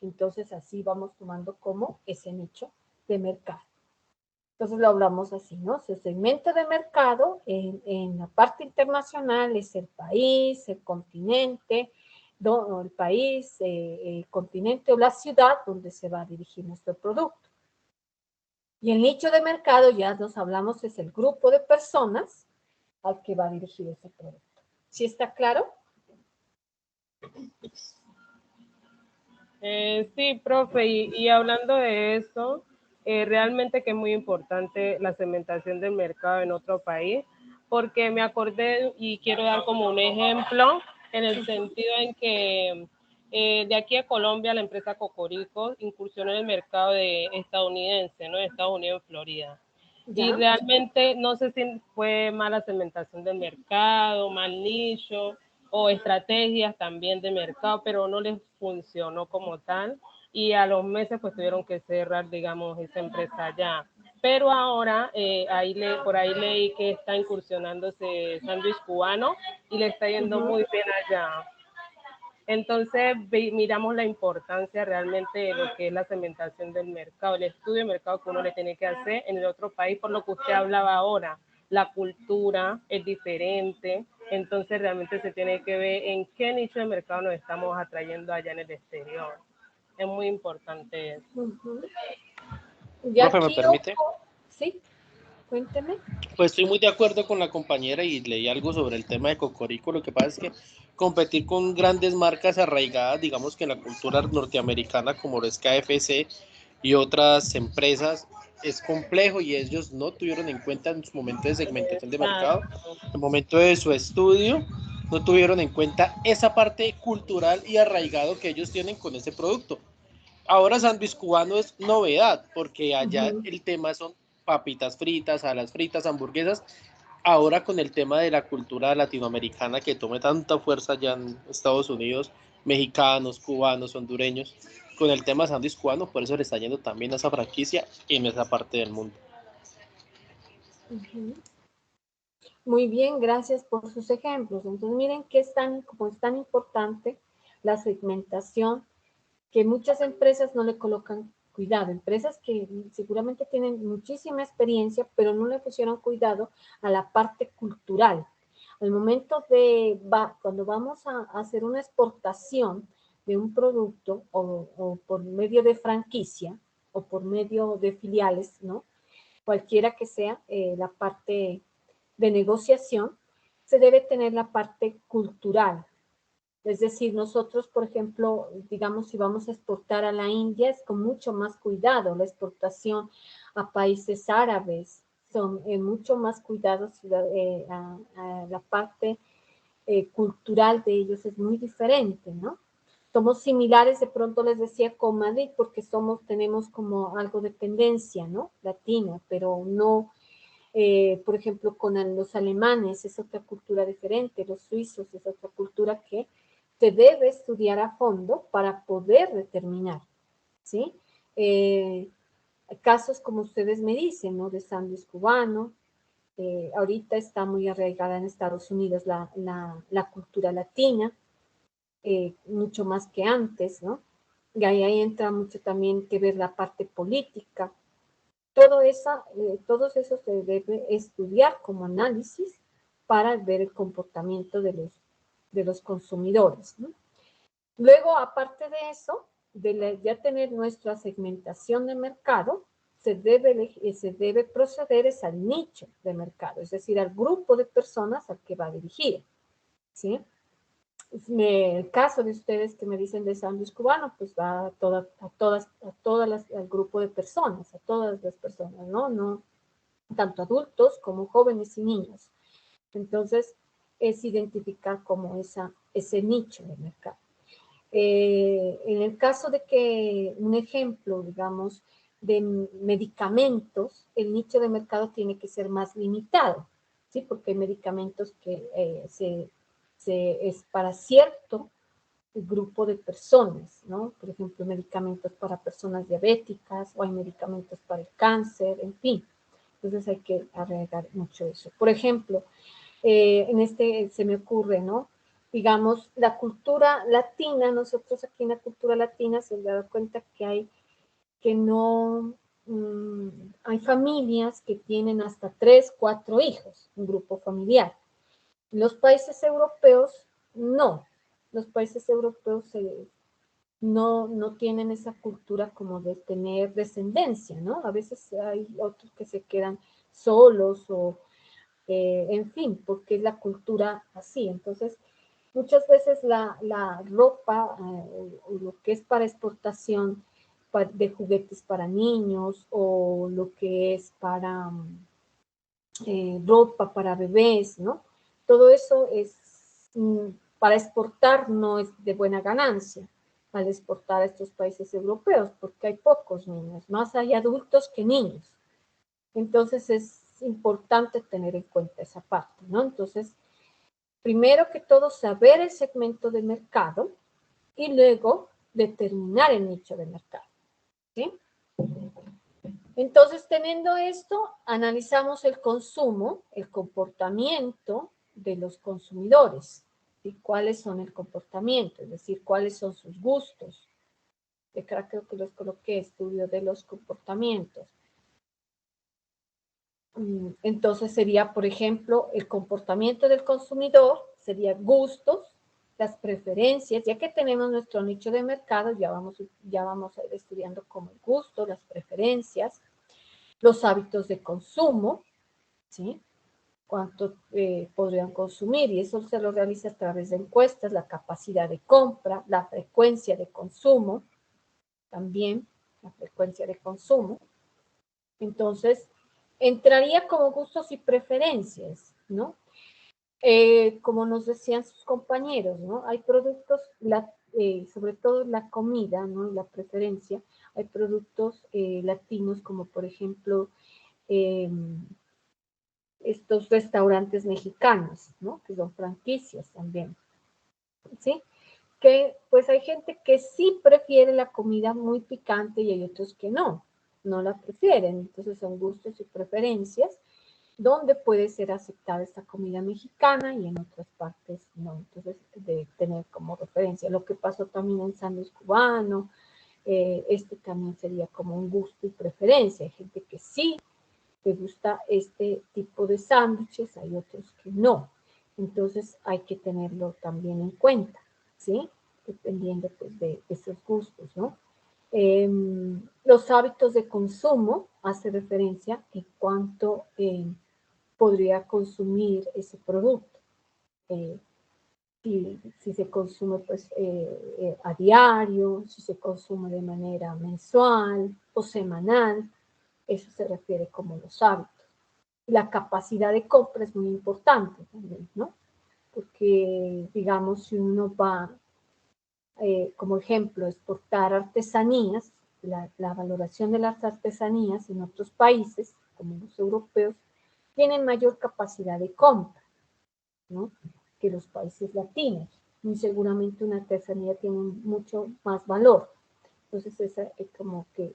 Entonces, así vamos tomando como ese nicho de mercado. Entonces, lo hablamos así, ¿no? El segmento de mercado en la parte internacional es el país, el continente, el país, el continente o la ciudad donde se va a dirigir nuestro producto. Y el nicho de mercado, ya nos hablamos, es el grupo de personas al que va dirigido ese producto. ¿Sí está claro? Sí, profe, y hablando de eso, realmente que es muy importante la segmentación del mercado en otro país, porque me acordé y quiero dar como un ejemplo en el sentido en que de aquí a Colombia la empresa Cocorico incursionó en el mercado estadounidense, ¿no? De Estados Unidos, en Florida. ¿Ya? Y realmente no sé si fue mala segmentación del mercado, mal nicho o estrategias también de mercado, pero no les funcionó como tal y a los meses pues tuvieron que cerrar, digamos, esa empresa allá. Pero ahora por ahí leí que está incursionándose sándwich cubano y le está yendo muy bien allá. Entonces miramos la importancia realmente de lo que es la segmentación del mercado, el estudio de mercado que uno le tiene que hacer en el otro país, por lo que usted hablaba ahora. La cultura es diferente, entonces realmente se tiene que ver en qué nicho de mercado nos estamos atrayendo allá en el exterior. Es muy importante eso. Profe, ¿me permite? Sí, cuénteme. Pues estoy muy de acuerdo con la compañera y leí algo sobre el tema de Cocorico. Lo que pasa es que competir con grandes marcas arraigadas, digamos que en la cultura norteamericana, como lo es KFC y otras empresas, es complejo y ellos no tuvieron en cuenta en su momento de segmentación de mercado, en el momento de su estudio, no tuvieron en cuenta esa parte cultural y arraigado que ellos tienen con ese producto. Ahora sándwich cubano es novedad, porque allá el tema son papitas fritas, alas fritas, hamburguesas. Ahora con el tema de la cultura latinoamericana que tome tanta fuerza ya en Estados Unidos, mexicanos, cubanos, hondureños, con el tema de sándwich cubano, por eso le está yendo también a esa franquicia en esa parte del mundo. Muy bien, gracias por sus ejemplos. Entonces, miren que como es tan importante la segmentación, que muchas empresas no le colocan cuidado. Empresas que seguramente tienen muchísima experiencia, pero no le pusieron cuidado a la parte cultural. Al momento cuando vamos a hacer una exportación de un producto o por medio de franquicia o por medio de filiales, ¿no? Cualquiera que sea la parte de negociación, se debe tener la parte cultural. Es decir, nosotros, por ejemplo, digamos, si vamos a exportar a la India, es con mucho más cuidado. La exportación a países árabes son mucho más cuidados. La parte cultural de ellos es muy diferente, ¿no? Somos similares, de pronto les decía, con Madrid, porque tenemos como algo de tendencia, ¿no? Latina, pero no, por ejemplo, con los alemanes es otra cultura diferente, los suizos es otra cultura que se debe estudiar a fondo para poder determinar, ¿sí? Casos como ustedes me dicen, ¿no? De sándwich cubano, ahorita está muy arraigada en Estados Unidos la cultura latina, mucho más que antes, ¿no? Y ahí entra mucho también que ver la parte política. Todo eso se debe estudiar como análisis para ver el comportamiento de los consumidores, ¿no? Luego, aparte de eso, de ya tener nuestra segmentación de mercado, se debe proceder al nicho de mercado, es decir, al grupo de personas al que va dirigido, ¿sí? El caso de ustedes que me dicen de sándwich cubano, pues va al grupo de personas, a todas las personas, ¿no? No tanto adultos como jóvenes y niños. Entonces, es identificar como ese nicho de mercado. En el caso de que un ejemplo, digamos, de medicamentos, el nicho de mercado tiene que ser más limitado, ¿sí? Porque hay medicamentos que es para cierto grupo de personas, ¿no? Por ejemplo, medicamentos para personas diabéticas o hay medicamentos para el cáncer, en fin. Entonces hay que agregar mucho eso. Por ejemplo, se me ocurre, ¿no? Digamos, la cultura latina, nosotros aquí en la cultura latina se han dado cuenta que hay familias que tienen hasta 3, 4 hijos, un grupo familiar. Los países europeos, no. Los países europeos no tienen esa cultura como de tener descendencia, ¿no? A veces hay otros que se quedan solos o en fin, porque es la cultura así. Entonces, muchas veces la ropa o lo que es para exportación de juguetes para niños o lo que es para ropa para bebés, ¿no? Todo eso es para exportar no es de buena ganancia al exportar a estos países europeos, porque hay pocos niños, más hay adultos que niños. Entonces es importante tener en cuenta esa parte, ¿no? Entonces, primero que todo, saber el segmento de mercado y luego determinar el nicho de mercado, ¿sí? Entonces, teniendo esto, analizamos el consumo, el comportamiento de los consumidores, y cuáles son el comportamiento, es decir, cuáles son sus gustos. Creo que los coloqué, estudio de los comportamientos. Entonces sería, por ejemplo, el comportamiento del consumidor, sería gustos, las preferencias, ya que tenemos nuestro nicho de mercado, ya vamos a ir estudiando como el gusto, las preferencias, los hábitos de consumo, ¿sí? Cuánto podrían consumir, y eso se lo realiza a través de encuestas, la capacidad de compra, la frecuencia de consumo, también la frecuencia de consumo. Entonces, entraría como gustos y preferencias, ¿no? Como nos decían sus compañeros, ¿no? Hay productos, sobre todo la comida, ¿no? La preferencia, hay productos latinos como por ejemplo estos restaurantes mexicanos, ¿no? Que son franquicias también, ¿sí? Que pues hay gente que sí prefiere la comida muy picante y hay otros que no la prefieren. Entonces son gustos y preferencias, donde puede ser aceptada esta comida mexicana y en otras partes no. Entonces, de tener como referencia lo que pasó también en sándwich cubano, este también sería como un gusto y preferencia. Hay gente que sí le gusta este tipo de sándwiches, hay otros que no. Entonces hay que tenerlo también en cuenta, ¿sí? Dependiendo pues de esos gustos, ¿no? Los hábitos de consumo hace referencia en cuánto podría consumir ese producto. Si se consume pues a diario, si se consume de manera mensual o semanal, eso se refiere como los hábitos. La capacidad de compra es muy importante también, ¿no? Porque, digamos, si uno va, como ejemplo, exportar artesanías, la valoración de las artesanías en otros países, como los europeos, tienen mayor capacidad de compra, ¿no? Que los países latinos. Muy seguramente una artesanía tiene mucho más valor. Entonces, esa es como que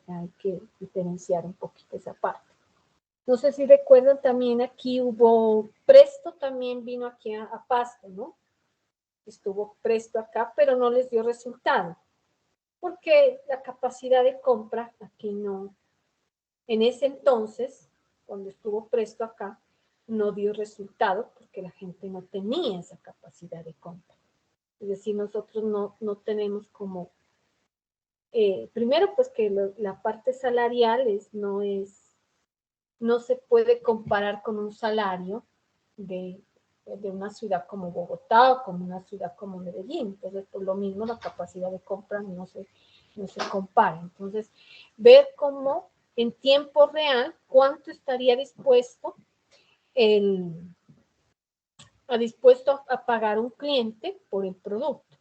hay que diferenciar un poquito esa parte. No sé si recuerdan también aquí hubo Presto, también vino aquí a Pasto, ¿no? Estuvo Presto acá, pero no les dio resultado, porque la capacidad de compra aquí no, en ese entonces, cuando estuvo Presto acá, no dio resultado porque la gente no tenía esa capacidad de compra. Es decir, nosotros no tenemos como, primero pues que la parte salarial no se puede comparar con un salario de una ciudad como Bogotá o como una ciudad como Medellín. Entonces, por lo mismo, la capacidad de compra no se compara. Entonces, ver cómo en tiempo real, cuánto estaría dispuesto a pagar un cliente por el producto.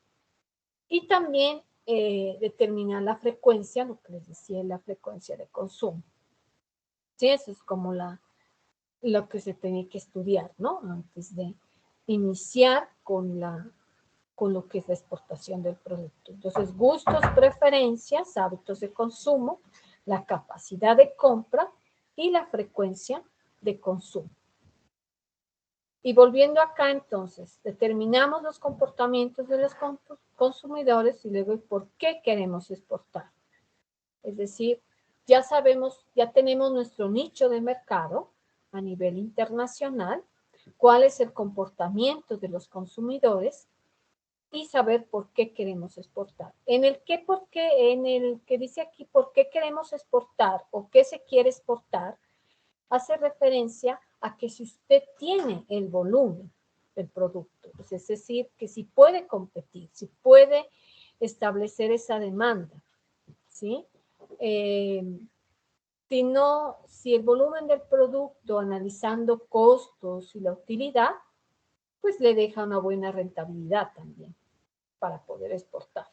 Y también determinar la frecuencia, lo que les decía, la frecuencia de consumo. Sí, eso es como lo que se tiene que estudiar, ¿no? Antes de iniciar con lo que es la exportación del producto. Entonces, gustos, preferencias, hábitos de consumo, la capacidad de compra y la frecuencia de consumo. Y volviendo acá, entonces, determinamos los comportamientos de los consumidores y luego por qué queremos exportar. Es decir, ya sabemos, ya tenemos nuestro nicho de mercado a nivel internacional, cuál es el comportamiento de los consumidores y saber por qué queremos exportar. En el que dice aquí por qué queremos exportar o qué se quiere exportar, hace referencia a que si usted tiene el volumen del producto, pues es decir, que si puede competir, si puede establecer esa demanda, ¿sí? Si el volumen del producto, analizando costos y la utilidad, pues le deja una buena rentabilidad también para poder exportar.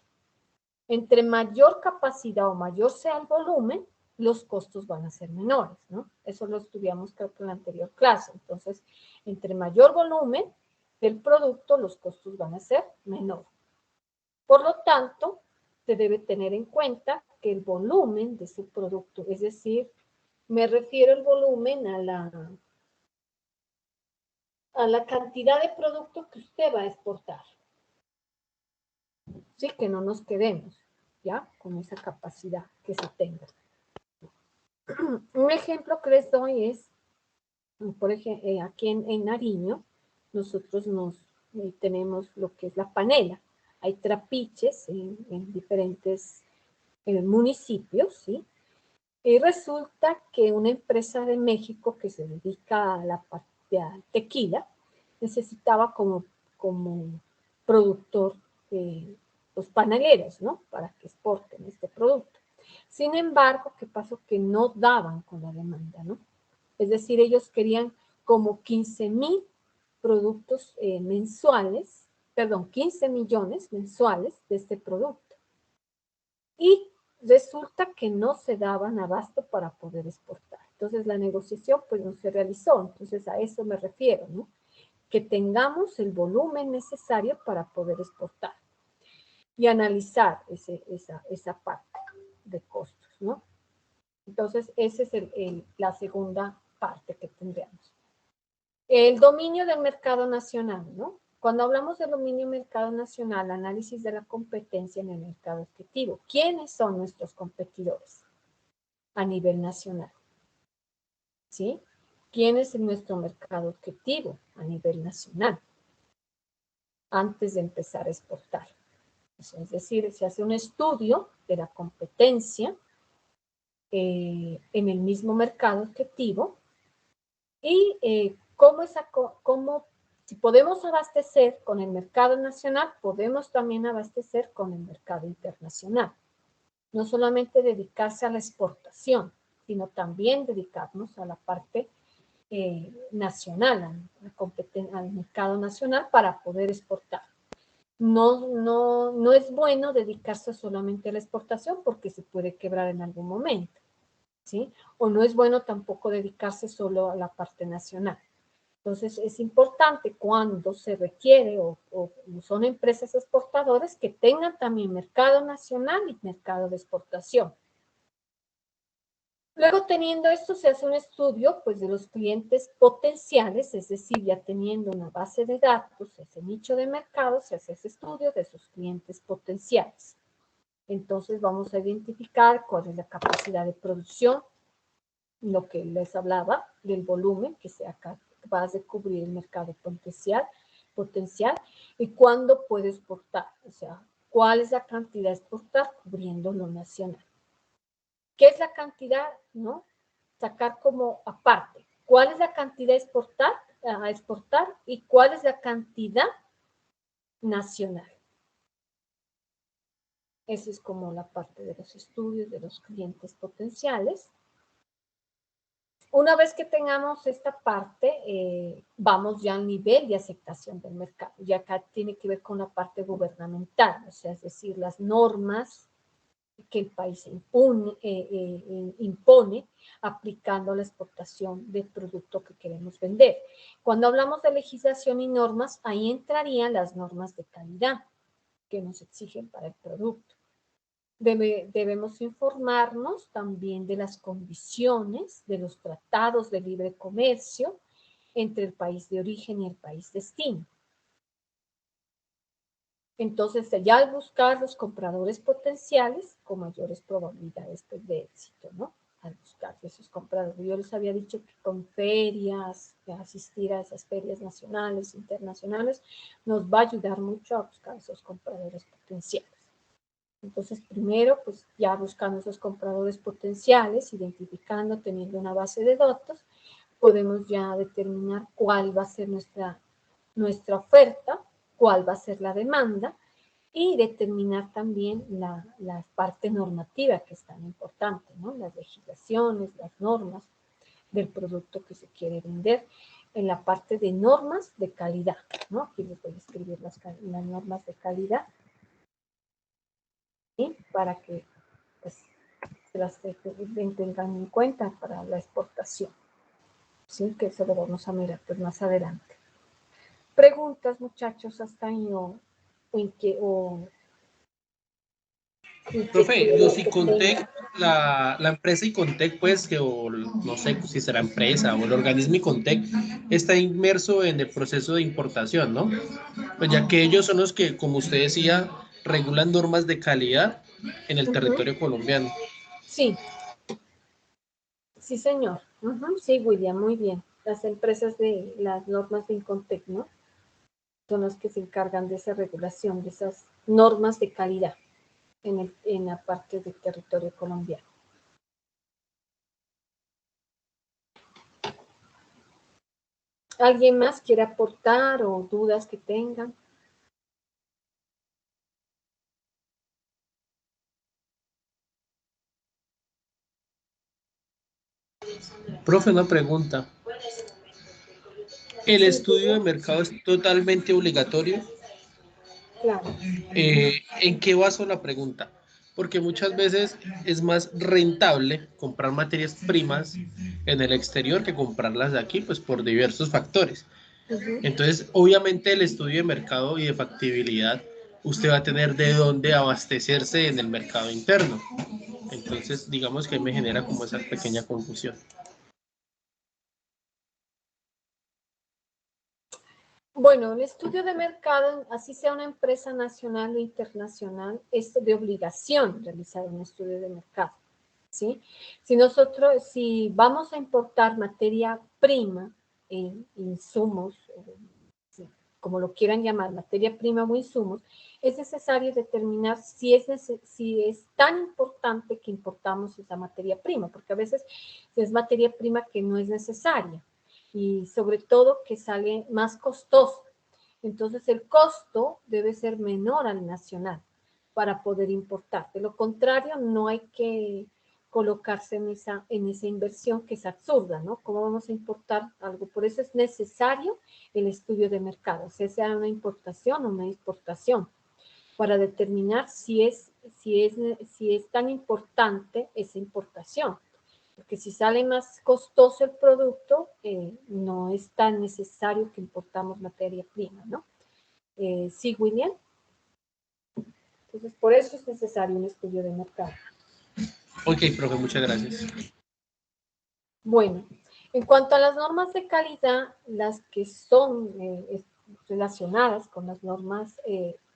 Entre mayor capacidad o mayor sea el volumen, los costos van a ser menores, ¿no? Eso lo estudiamos creo que en la anterior clase. Entonces, entre mayor volumen del producto, los costos van a ser menores. Por lo tanto, se debe tener en cuenta que el volumen de su producto, es decir, me refiero al volumen a la cantidad de producto que usted va a exportar. Sí, que no nos quedemos, ¿ya? Con esa capacidad que se tenga. Un ejemplo que les doy es, por ejemplo, aquí en Nariño, nosotros tenemos lo que es la panela. Hay trapiches en diferentes municipios, ¿sí? Y resulta que una empresa de México que se dedica a la parte de tequila necesitaba como productor los paneleros, ¿no? Para que exporten este producto. Sin embargo, ¿qué pasó? Que no daban con la demanda, ¿no? Es decir, ellos querían como 15,000 productos mensuales, perdón, 15 millones mensuales de este producto. Y resulta que no se daban abasto para poder exportar. Entonces la negociación pues no se realizó, entonces a eso me refiero, ¿no? Que tengamos el volumen necesario para poder exportar y analizar esa parte de costos, ¿no? Entonces esa es la segunda parte que tendríamos. El dominio del mercado nacional, ¿no? Cuando hablamos de dominio del mercado nacional, análisis de la competencia en el mercado objetivo. ¿Quiénes son nuestros competidores a nivel nacional? ¿Sí? ¿Quién es nuestro mercado objetivo a nivel nacional? Antes de empezar a exportar. Es decir, se hace un estudio de la competencia en el mismo mercado objetivo y si podemos abastecer con el mercado nacional, podemos también abastecer con el mercado internacional. No solamente dedicarse a la exportación, sino también dedicarnos a la parte nacional, al mercado nacional para poder exportar. No es bueno dedicarse solamente a la exportación porque se puede quebrar en algún momento, ¿sí? O no es bueno tampoco dedicarse solo a la parte nacional. Entonces, es importante cuando se requiere o son empresas exportadoras que tengan también mercado nacional y mercado de exportación. Luego, teniendo esto, se hace un estudio pues, de los clientes potenciales, es decir, ya teniendo una base de datos, ese nicho de mercado, se hace ese estudio de sus clientes potenciales. Entonces, vamos a identificar cuál es la capacidad de producción, lo que les hablaba del volumen que sea capaz de cubrir el mercado potencial y cuándo puede exportar, o sea, cuál es la cantidad de exportar cubriendo lo nacional. ¿Qué es la cantidad? ¿No? Sacar como aparte. ¿Cuál es la cantidad a exportar y cuál es la cantidad nacional? Esa es como la parte de los estudios de los clientes potenciales. Una vez que tengamos esta parte, vamos ya al nivel de aceptación del mercado. Y acá tiene que ver con la parte gubernamental, o sea, es decir, las normas que el país impone aplicando la exportación del producto que queremos vender. Cuando hablamos de legislación y normas, ahí entrarían las normas de calidad que nos exigen para el producto. Debemos informarnos también de las condiciones de los tratados de libre comercio entre el país de origen y el país destino. Entonces, ya al buscar los compradores potenciales, con mayores probabilidades pues, de éxito, ¿no? Al buscar esos compradores. Yo les había dicho que con ferias, asistir a esas ferias nacionales, internacionales, nos va a ayudar mucho a buscar esos compradores potenciales. Entonces, primero, pues ya buscando esos compradores potenciales, identificando, teniendo una base de datos, podemos ya determinar cuál va a ser nuestra oferta, cuál va a ser la demanda y determinar también la parte normativa que es tan importante, ¿no? Las legislaciones, las normas del producto que se quiere vender en la parte de normas de calidad, ¿no? Aquí les voy a escribir las normas de calidad. ¿Sí? Para que pues, se las tengan en cuenta para la exportación. ¿Sí? Que eso lo vamos a mirar pues, más adelante. Preguntas, muchachos, hasta ahí Profe, los Icontec, la empresa Icontec, pues, o no sé si será empresa o el organismo Icontec, está inmerso en el proceso de importación, ¿no? Pues ya que ellos son los que, como usted decía, regulan normas de calidad en el territorio colombiano. Sí. Sí, señor. Sí, William, muy bien. Las empresas de las normas de Incontec, ¿no? Son las que se encargan de esa regulación, de esas normas de calidad en la parte del territorio colombiano. ¿Alguien más quiere aportar o dudas que tengan? Profe, una pregunta. ¿El estudio de mercado es totalmente obligatorio? Claro. ¿En qué baso la pregunta? porque muchas veces es más rentable comprar materias primas en el exterior que comprarlas aquí, pues por diversos factores. Entonces, obviamente el estudio de mercado y de factibilidad, usted va a tener de dónde abastecerse en el mercado interno. Entonces, digamos que me genera como esa pequeña confusión. Bueno, el estudio de mercado, así sea una empresa nacional o internacional, es de obligación realizar un estudio de mercado, ¿sí? Si vamos a importar materia prima, insumos, como lo quieran llamar, materia prima o insumos, es necesario determinar si es tan importante que importamos esa materia prima, porque a veces es materia prima que no es necesaria y sobre todo que sale más costoso. Entonces el costo debe ser menor al nacional para poder importar. De lo contrario, no hay que colocarse en esa inversión que es absurda, ¿no? ¿Cómo vamos a importar algo? Por eso es necesario el estudio de mercado, sea una importación o una exportación, para determinar si es tan importante esa importación. Porque si sale más costoso el producto, no es tan necesario que importamos materia prima, ¿no? Sí, William. Entonces, por eso es necesario un estudio de mercado. Ok, profe, muchas gracias. Bueno, en cuanto a las normas de calidad, las que son relacionadas con las normas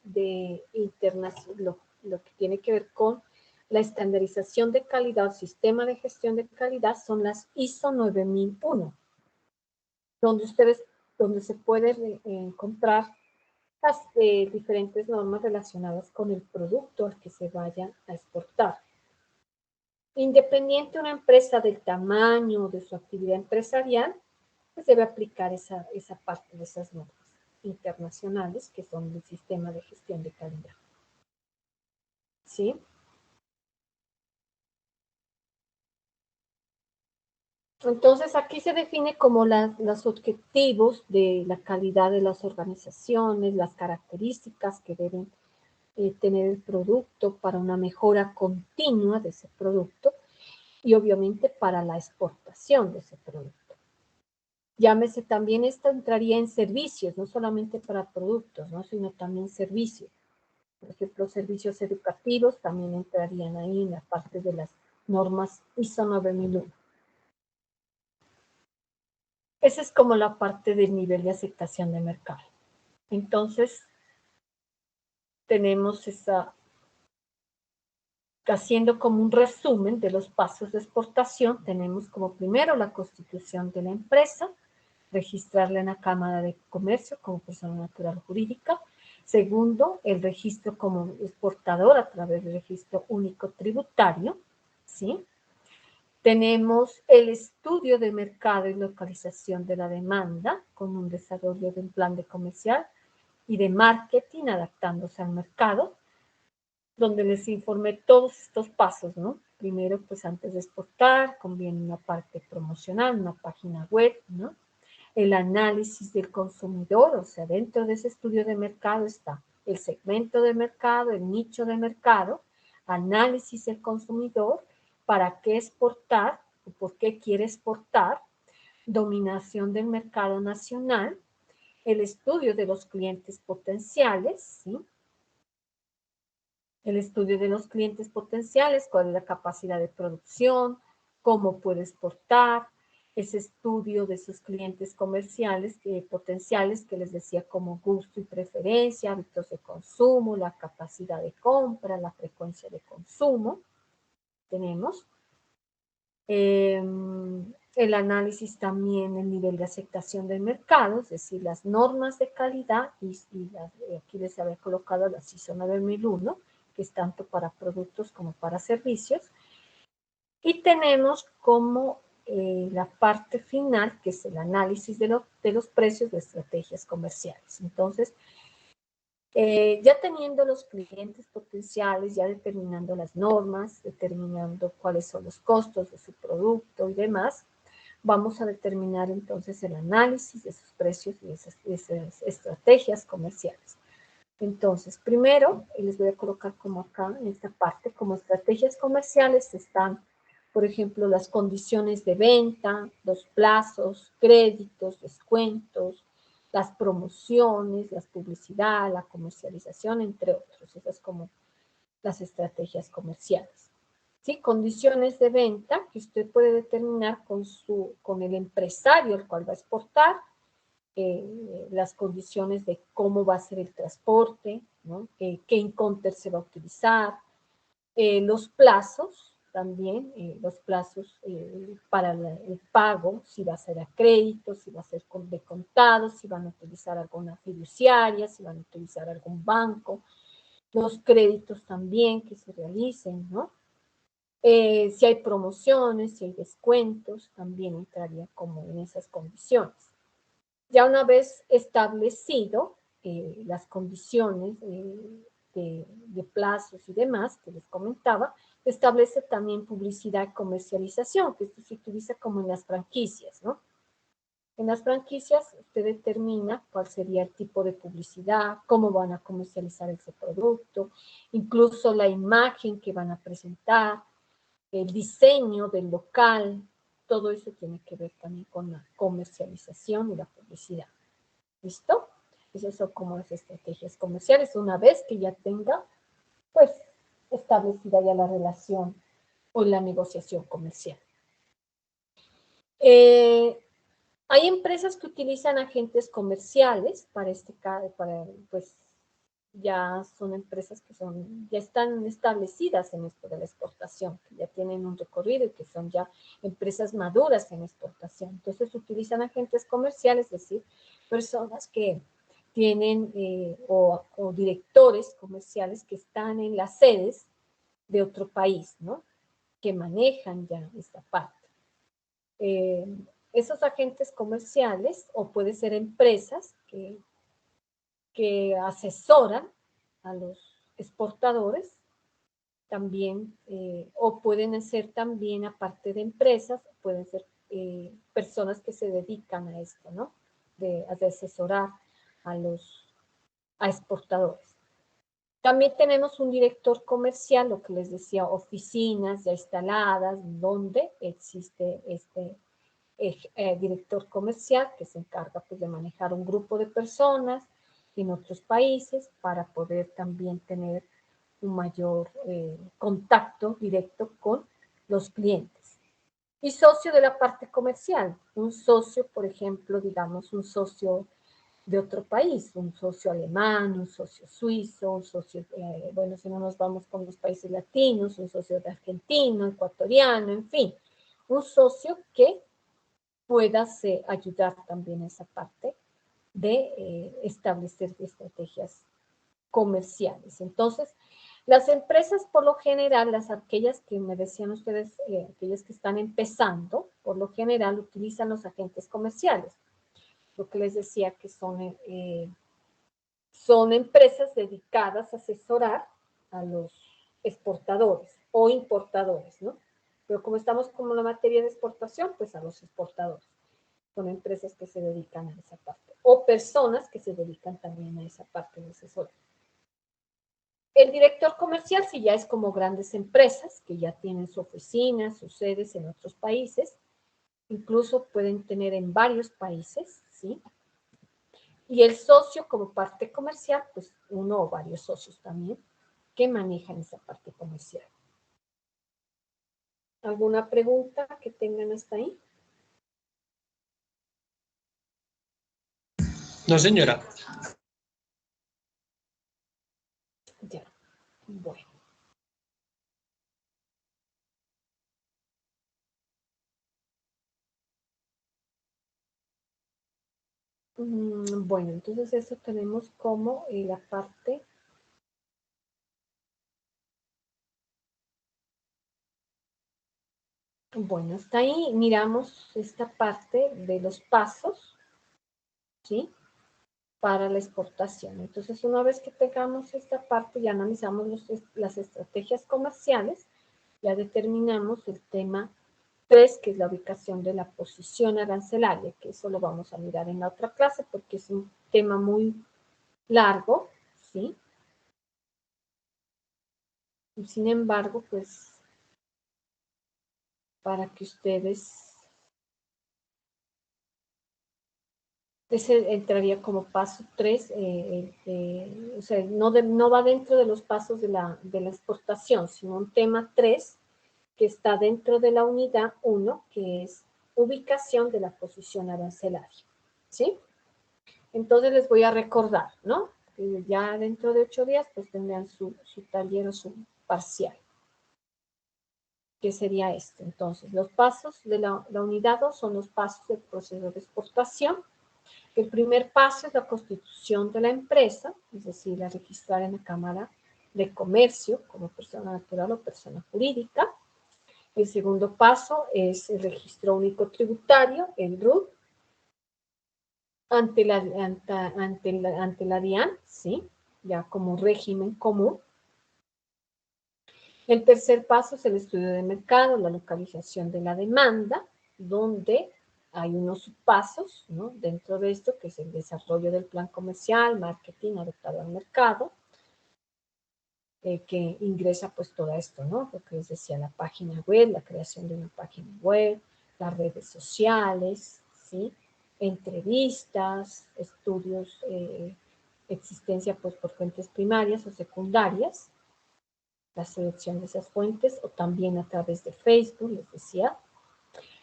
de internacional, lo que tiene que ver con la estandarización de calidad o sistema de gestión de calidad son las ISO 9001, donde se puede encontrar las diferentes normas relacionadas con el producto al que se vaya a exportar. Independiente de una empresa del tamaño de su actividad empresarial, pues debe aplicar esa parte de esas normas internacionales que son el sistema de gestión de calidad. ¿Sí? Entonces, aquí se define como los objetivos de la calidad de las organizaciones, las características que deben tener el producto para una mejora continua de ese producto y obviamente para la exportación de ese producto. Llámese también, esto entraría en servicios, no solamente para productos, ¿no? Sino también servicios. Por ejemplo, servicios educativos también entrarían ahí en la parte de las normas ISO 9001. Esa es como la parte del nivel de aceptación de mercado. Entonces, tenemos haciendo como un resumen de los pasos de exportación, tenemos como primero la constitución de la empresa, registrarla en la Cámara de Comercio como persona natural jurídica. Segundo, el registro como exportador a través del registro único tributario, ¿sí? Tenemos el estudio de mercado y localización de la demanda con un desarrollo de un plan de comercial y de marketing adaptándose al mercado, donde les informé todos estos pasos, ¿no? Primero, pues antes de exportar, conviene una parte promocional, una página web, ¿no? El análisis del consumidor, o sea, dentro de ese estudio de mercado está el segmento de mercado, el nicho de mercado, análisis del consumidor, para qué exportar, o por qué quiere exportar, dominación del mercado nacional, el estudio de los clientes potenciales, ¿sí? El estudio de los clientes potenciales, cuál es la capacidad de producción, cómo puede exportar, ese estudio de sus clientes comerciales potenciales que les decía como gusto y preferencia, hábitos de consumo, la capacidad de compra, la frecuencia de consumo. Tenemos el análisis también, el nivel de aceptación del mercado, es decir, las normas de calidad y aquí les había colocado las ISO 9001, que es tanto para productos como para servicios. Y tenemos como la parte final, que es el análisis de los precios de estrategias comerciales. Entonces, ya teniendo los clientes potenciales, ya determinando las normas, determinando cuáles son los costos de su producto y demás, vamos a determinar entonces el análisis de sus precios y esas estrategias comerciales. Entonces, primero, les voy a colocar como acá, en esta parte, como estrategias comerciales están, por ejemplo, las condiciones de venta, los plazos, créditos, descuentos, las promociones, la publicidad, la comercialización, entre otros. Esas como las estrategias comerciales. ¿Sí? Condiciones de venta que usted puede determinar con el empresario al cual va a exportar, las condiciones de cómo va a ser el transporte, ¿no? Qué incounter se va a utilizar, los plazos también, los plazos para el pago, si va a ser a crédito, si va a ser de contado, si van a utilizar alguna fiduciaria, si van a utilizar algún banco, los créditos también que se realicen, ¿no? Si hay promociones, si hay descuentos, también entraría como en esas condiciones. Ya una vez establecido las condiciones de plazos y demás que les comentaba, establece también publicidad y comercialización, que esto se utiliza como en las franquicias, ¿no? En las franquicias usted determina cuál sería el tipo de publicidad, cómo van a comercializar ese producto, incluso la imagen que van a presentar, el diseño del local, todo eso tiene que ver también con la comercialización y la publicidad. ¿Listo? Esas son como las estrategias comerciales, una vez que ya tenga, pues, establecida ya la relación o la negociación comercial. Hay empresas que utilizan agentes comerciales para este caso, pues, ya son empresas que ya están establecidas en esto de la exportación, que ya tienen un recorrido y que son ya empresas maduras en exportación. Entonces utilizan agentes comerciales, es decir, personas que tienen o directores comerciales que están en las sedes de otro país, ¿no? Que manejan ya esta parte. Esos agentes comerciales, o puede ser empresas que asesoran a los exportadores también, o pueden ser también, aparte de empresas, pueden ser personas que se dedican a esto, ¿no? De asesorar a exportadores. También tenemos un director comercial, lo que les decía, oficinas ya instaladas, donde existe este director comercial que se encarga pues, de manejar un grupo de personas en otros países para poder también tener un mayor contacto directo con los clientes. Y socio de la parte comercial, un socio, por ejemplo, digamos, un socio de otro país, un socio alemán, un socio suizo, un socio, bueno, si no nos vamos con los países latinos, un socio de argentino, ecuatoriano, en fin, un socio que pueda ayudar también a esa parte de establecer estrategias comerciales. Entonces, las empresas por lo general, aquellas que me decían ustedes, aquellas que están empezando, por lo general utilizan los agentes comerciales. Lo que les decía que son empresas dedicadas a asesorar a los exportadores o importadores, ¿no? Pero como estamos como en la materia de exportación, pues a los exportadores. Son empresas que se dedican a esa parte. O personas que se dedican también a esa parte de asesoría. El director comercial, si ya es como grandes empresas, que ya tienen su oficina, sus sedes en otros países, incluso pueden tener en varios países, ¿sí? Y el socio como parte comercial, pues uno o varios socios también que manejan esa parte comercial. ¿Alguna pregunta que tengan hasta ahí? No, señora. Ya, bueno. Bueno, entonces eso tenemos como la parte. Bueno, hasta ahí miramos esta parte de los pasos, ¿sí? Para la exportación. Entonces, una vez que tengamos esta parte, ya analizamos las estrategias comerciales, ya determinamos el tema 3, que es la ubicación de la posición arancelaria, que eso lo vamos a mirar en la otra clase porque es un tema muy largo, ¿sí? Sin embargo, pues, para que ustedes, ese entraría como paso 3, o sea, no va dentro de los pasos de la exportación, sino un tema 3 que está dentro de la unidad 1, que es ubicación de la posición arancelaria, ¿sí? Entonces les voy a recordar, ¿no? Que ya dentro de 8 días, pues tendrán su taller o su parcial, que sería este. Entonces, los pasos de la unidad 2 son los pasos del proceso de exportación. El primer paso es la constitución de la empresa, es decir, la registrar en la Cámara de Comercio como persona natural o persona jurídica. El segundo paso es el registro único tributario, el RUT, ante la DIAN, ¿sí? Ya como régimen común. El tercer paso es el estudio de mercado, la localización de la demanda, donde hay unos pasos, ¿no? Dentro de esto, que es el desarrollo del plan comercial, marketing adaptado al mercado, que ingresa pues todo esto, ¿no? Lo que les decía, la página web, la creación de una página web, las redes sociales, ¿sí? Entrevistas, estudios, existencia pues por fuentes primarias o secundarias, la selección de esas fuentes o también a través de Facebook, les decía.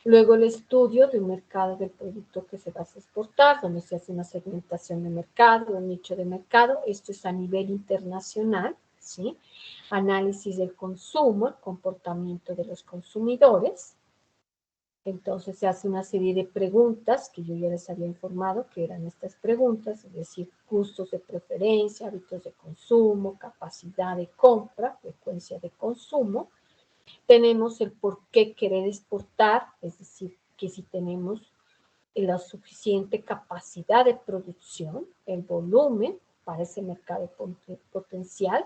Luego el estudio del mercado del producto que se va a exportar, donde se hace una segmentación de mercado, un nicho de mercado, esto es a nivel internacional, ¿sí? Análisis del consumo, el comportamiento de los consumidores. Entonces se hace una serie de preguntas que yo ya les había informado que eran estas preguntas, es decir, gustos de preferencia, hábitos de consumo, capacidad de compra, frecuencia de consumo. Tenemos el por qué querer exportar, es decir, que si tenemos la suficiente capacidad de producción, el volumen para ese mercado potencial,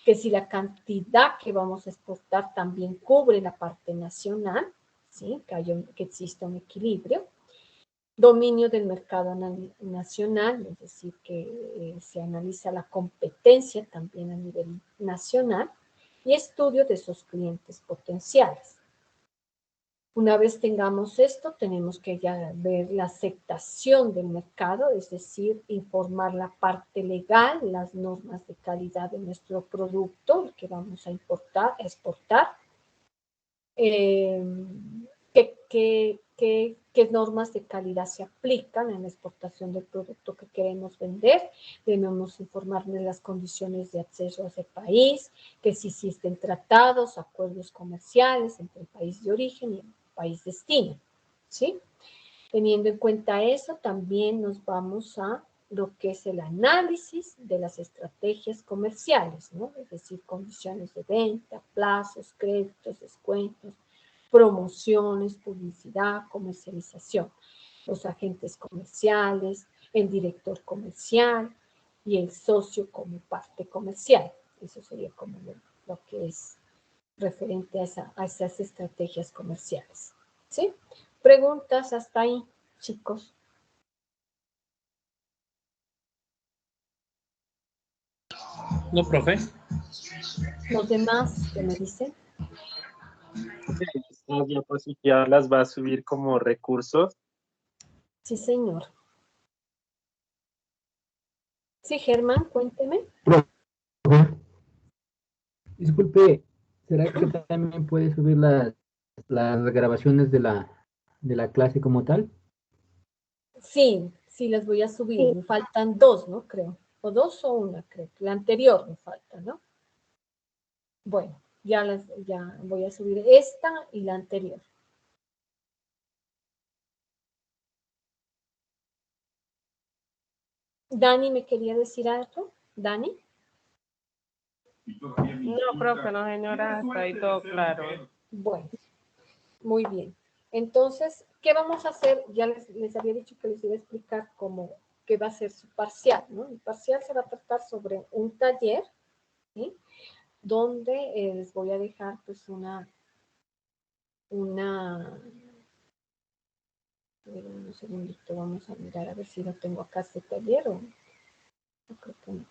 que si la cantidad que vamos a exportar también cubre la parte nacional, ¿sí? Que exista un equilibrio. Dominio del mercado nacional, es decir, que se analiza la competencia también a nivel nacional, y estudio de esos clientes potenciales. Una vez tengamos esto, tenemos que ya ver la aceptación del mercado, es decir, informar la parte legal, las normas de calidad de nuestro producto, el que vamos a exportar, qué normas de calidad se aplican en la exportación del producto que queremos vender. Debemos informar de las condiciones de acceso a ese país, que si existen tratados, acuerdos comerciales entre el país de origen y el país destino, ¿sí? Teniendo en cuenta eso, también nos vamos a lo que es el análisis de las estrategias comerciales, ¿no? Es decir, condiciones de venta, plazos, créditos, descuentos, promociones, publicidad, comercialización, los agentes comerciales, el director comercial y el socio como parte comercial. Eso sería como lo que es referente a esas estrategias comerciales. ¿Sí? Preguntas hasta ahí, chicos. No, profe. Los demás, ¿qué me dicen? Estas diapositivas las va a subir como recursos. Sí, señor. Sí, Germán, cuénteme. Disculpe, ¿será que también puede subir las grabaciones de la clase como tal? Sí, sí, las voy a subir. Me faltan 2, ¿no? Creo. O 2 o 1, creo. La anterior me falta, ¿no? Bueno, ya voy a subir esta y la anterior. Dani, ¿me quería decir algo? ¿Dani? No, profe, no, señora, está ahí todo claro. Bueno, muy bien. Entonces, ¿qué vamos a hacer? Ya les había dicho que les iba a explicar qué va a ser su parcial, ¿no? El parcial se va a tratar sobre un taller, ¿sí? Donde les voy a dejar pues un segundito, vamos a mirar a ver si lo tengo acá este taller o no creo que no.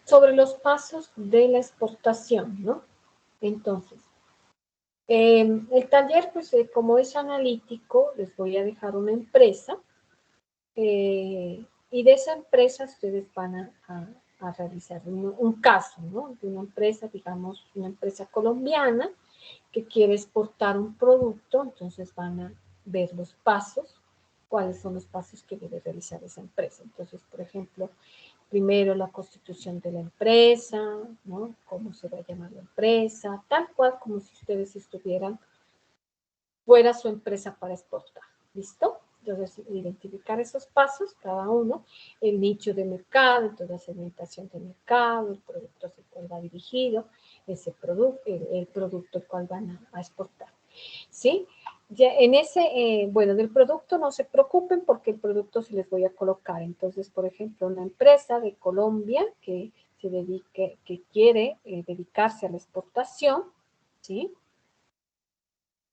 sobre los pasos de la exportación, ¿no? Entonces, el taller, pues como es analítico, les voy a dejar una empresa y de esa empresa ustedes van a realizar un caso, ¿no? De una empresa, digamos, una empresa colombiana que quiere exportar un producto, entonces van a ver los pasos, cuáles son los pasos que debe realizar esa empresa. Entonces, por ejemplo, primero la constitución de la empresa, ¿no? Cómo se va a llamar la empresa, tal cual como si ustedes estuvieran fuera su empresa para exportar. ¿Listo? Entonces, identificar esos pasos, cada uno, el nicho de mercado, entonces la segmentación de mercado, el producto hacia el cual va dirigido, ese producto, el producto al cual van a exportar. ¿Sí? Ya en ese, bueno, del producto no se preocupen porque el producto se les voy a colocar. Entonces, por ejemplo, una empresa de Colombia que se dedique, que quiere dedicarse a la exportación, ¿sí?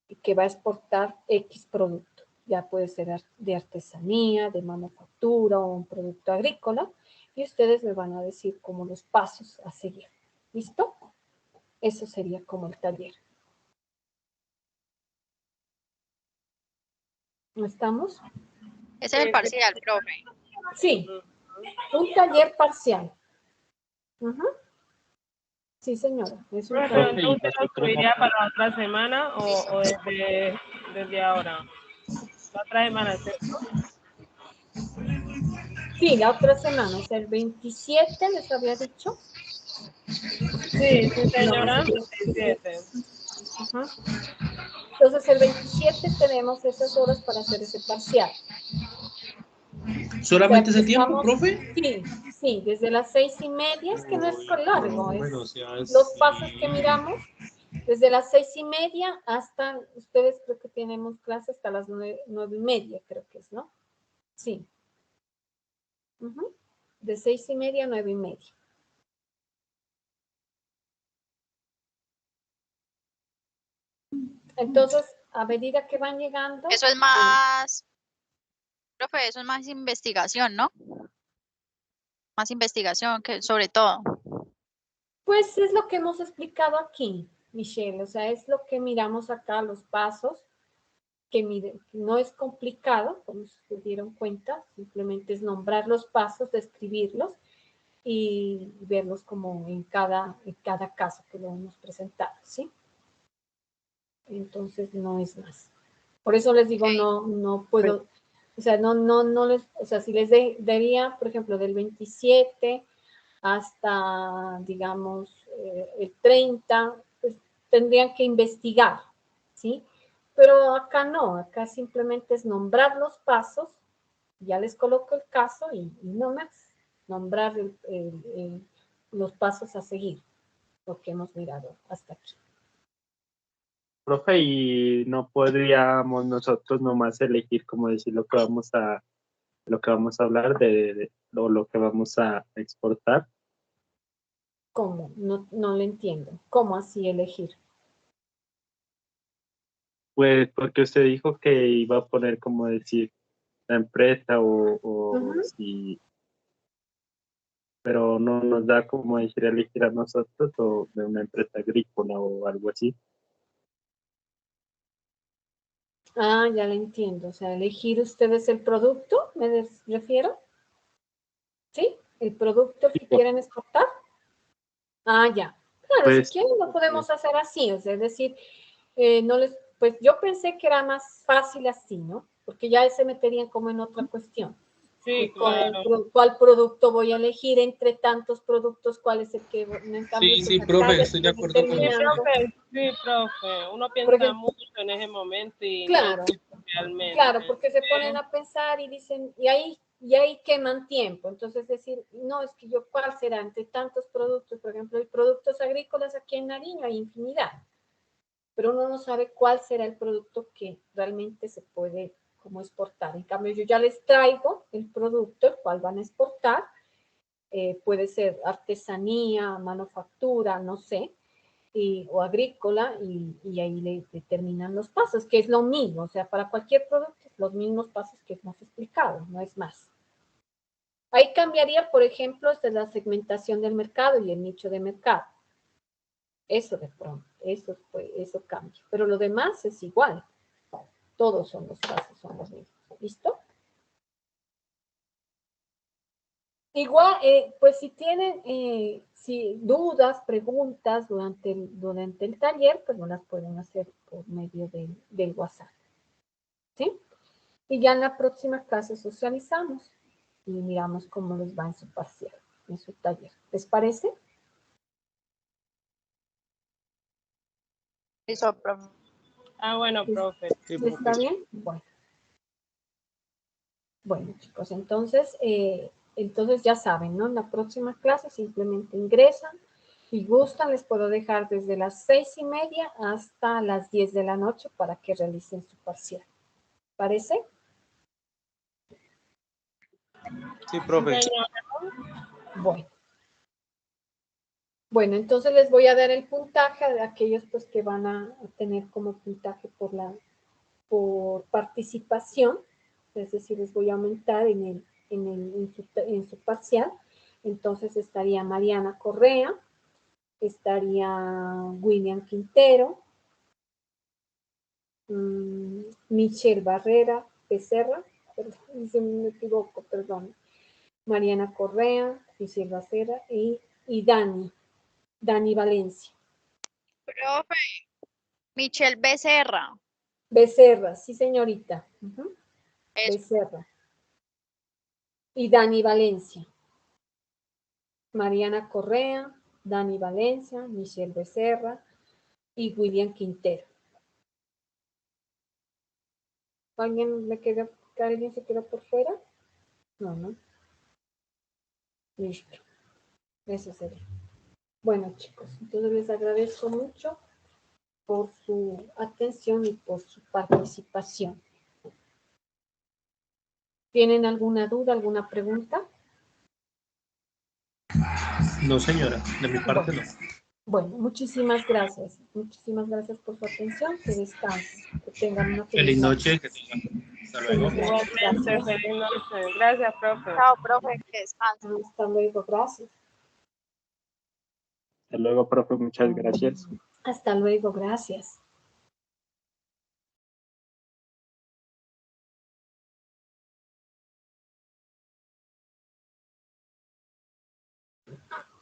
Y que va a exportar X producto. Ya puede ser de artesanía, de manufactura o un producto agrícola. Y ustedes me van a decir como los pasos a seguir. ¿Listo? Eso sería como el taller. ¿No estamos? Ese es el parcial, profe. Sí, un taller parcial. Ujú. Sí, señora. Es un Profe, taller. ¿usted lo subiría para la otra semana o desde ahora? La otra semana, ¿cierto? Sí, la otra semana, es el 27, les había dicho. Sí, sí, señora. 27. Ajá. Entonces, el 27 tenemos esas horas para hacer ese parcial. ¿Solamente O sea, ese tiempo, estamos, profe? sí, sí, desde las 6:30, es que no es largo, es los pasos que miramos, desde las 6:30 hasta, ustedes creo que tenemos clase hasta las 9:30, creo que es, ¿no? Sí. Uh-huh. De 6:30 a 9:30. Entonces, a medida que van llegando. Eso es más, profe, eso es más investigación, ¿no? Más investigación que sobre todo. Pues es lo que hemos explicado aquí, Michelle, o sea, es lo que miramos acá, los pasos, que no es complicado, como se dieron cuenta, simplemente es nombrar los pasos, describirlos y verlos como en cada caso que lo hemos presentado, ¿sí? Entonces no es más. Por eso les digo, no puedo, o sea, no les, o sea, si les daría, por ejemplo, del 27 hasta, digamos, el 30, pues tendrían que investigar, ¿sí? Pero acá no, acá simplemente es nombrar los pasos, ya les coloco el caso y no más, nombrar los pasos a seguir, lo que hemos mirado hasta aquí. Profe, y no podríamos nosotros nomás elegir, como decir, lo que vamos a hablar de lo que vamos a exportar. ¿Cómo? No le entiendo. ¿Cómo así elegir? Pues porque usted dijo que iba a poner, como decir, la empresa Uh-huh. si, pero no nos da como decir elegir a nosotros o de una empresa agrícola o algo así. Ah, ya le entiendo. O sea, elegir ustedes el producto, me refiero. ¿Sí? El producto que quieren exportar. Ah, ya. Claro, si Pues, quieren lo podemos hacer así. O sea, es decir, no les, pues yo pensé que era más fácil así, ¿no? Porque ya se meterían como en otra cuestión. Sí, claro. ¿Cuál producto voy a elegir entre tantos productos? ¿Cuál es el que, en cambio, Sí, pues sí, acá profe, ya estoy de estoy acuerdo con Sí, usted. determinando. profe. Uno Por piensa ejemplo, mucho en ese momento y claro. no realmente. Claro, porque se ponen a pensar y dicen, y ahí queman tiempo. Entonces decir, no, es que yo, ¿cuál será? Entre tantos productos, por ejemplo, hay productos agrícolas aquí en Nariño, hay infinidad, pero uno no sabe cuál será el producto que realmente se puede como exportar. En cambio, yo ya les traigo el producto, el cual van a exportar, puede ser artesanía, manufactura, no sé, o agrícola y ahí le determinan los pasos, que es lo mismo, o sea, para cualquier producto, los mismos pasos que hemos explicado, no es más. Ahí cambiaría, por ejemplo, de la segmentación del mercado y el nicho de mercado. Eso de pronto, eso cambia. Pero lo demás es igual. Todos son los casos, son los mismos. ¿Listo? Igual, pues si tienen dudas, preguntas durante el taller, pues no las pueden hacer por medio del WhatsApp. ¿Sí? Y ya en la próxima clase socializamos y miramos cómo les va en su parcial, en su taller. ¿Les parece? Eso, profe. Ah, bueno, profe. Sí, ¿Está bien? Bueno, chicos, entonces ya saben, ¿no? En la próxima clase simplemente ingresan. Si gustan, les puedo dejar desde las 6:30 hasta las 10 de la noche para que realicen su parcial. ¿Parece? Sí, profe. Bueno, entonces les voy a dar el puntaje de aquellos pues que van a tener como puntaje por participación. Es decir, les voy a aumentar en su parcial. Entonces estaría Mariana Correa, estaría William Quintero, Michelle Barrera Becerra, perdón, si me equivoco, perdón. Mariana Correa, Michelle Becerra y Dani Valencia. Profe, Michelle Becerra. Becerra, sí señorita. Eso. Becerra. Y Dani Valencia. Mariana Correa, Dani Valencia, Michelle Becerra y William Quintero. ¿Alguien se quedó por fuera? No. Listo. Eso sería. Bueno, chicos, entonces les agradezco mucho por su atención y por su participación. ¿Tienen alguna duda, alguna pregunta? No, señora, de mi parte no. Bueno, muchísimas gracias. Muchísimas gracias por su atención. Que descansen. Que tengan una Feliz noche. Que tengan. Hasta luego. Igualmente, feliz noche. Gracias, profe. Chao, profe, que descanse. Hasta luego, gracias. Hasta luego, profe, muchas gracias. Hasta luego, gracias.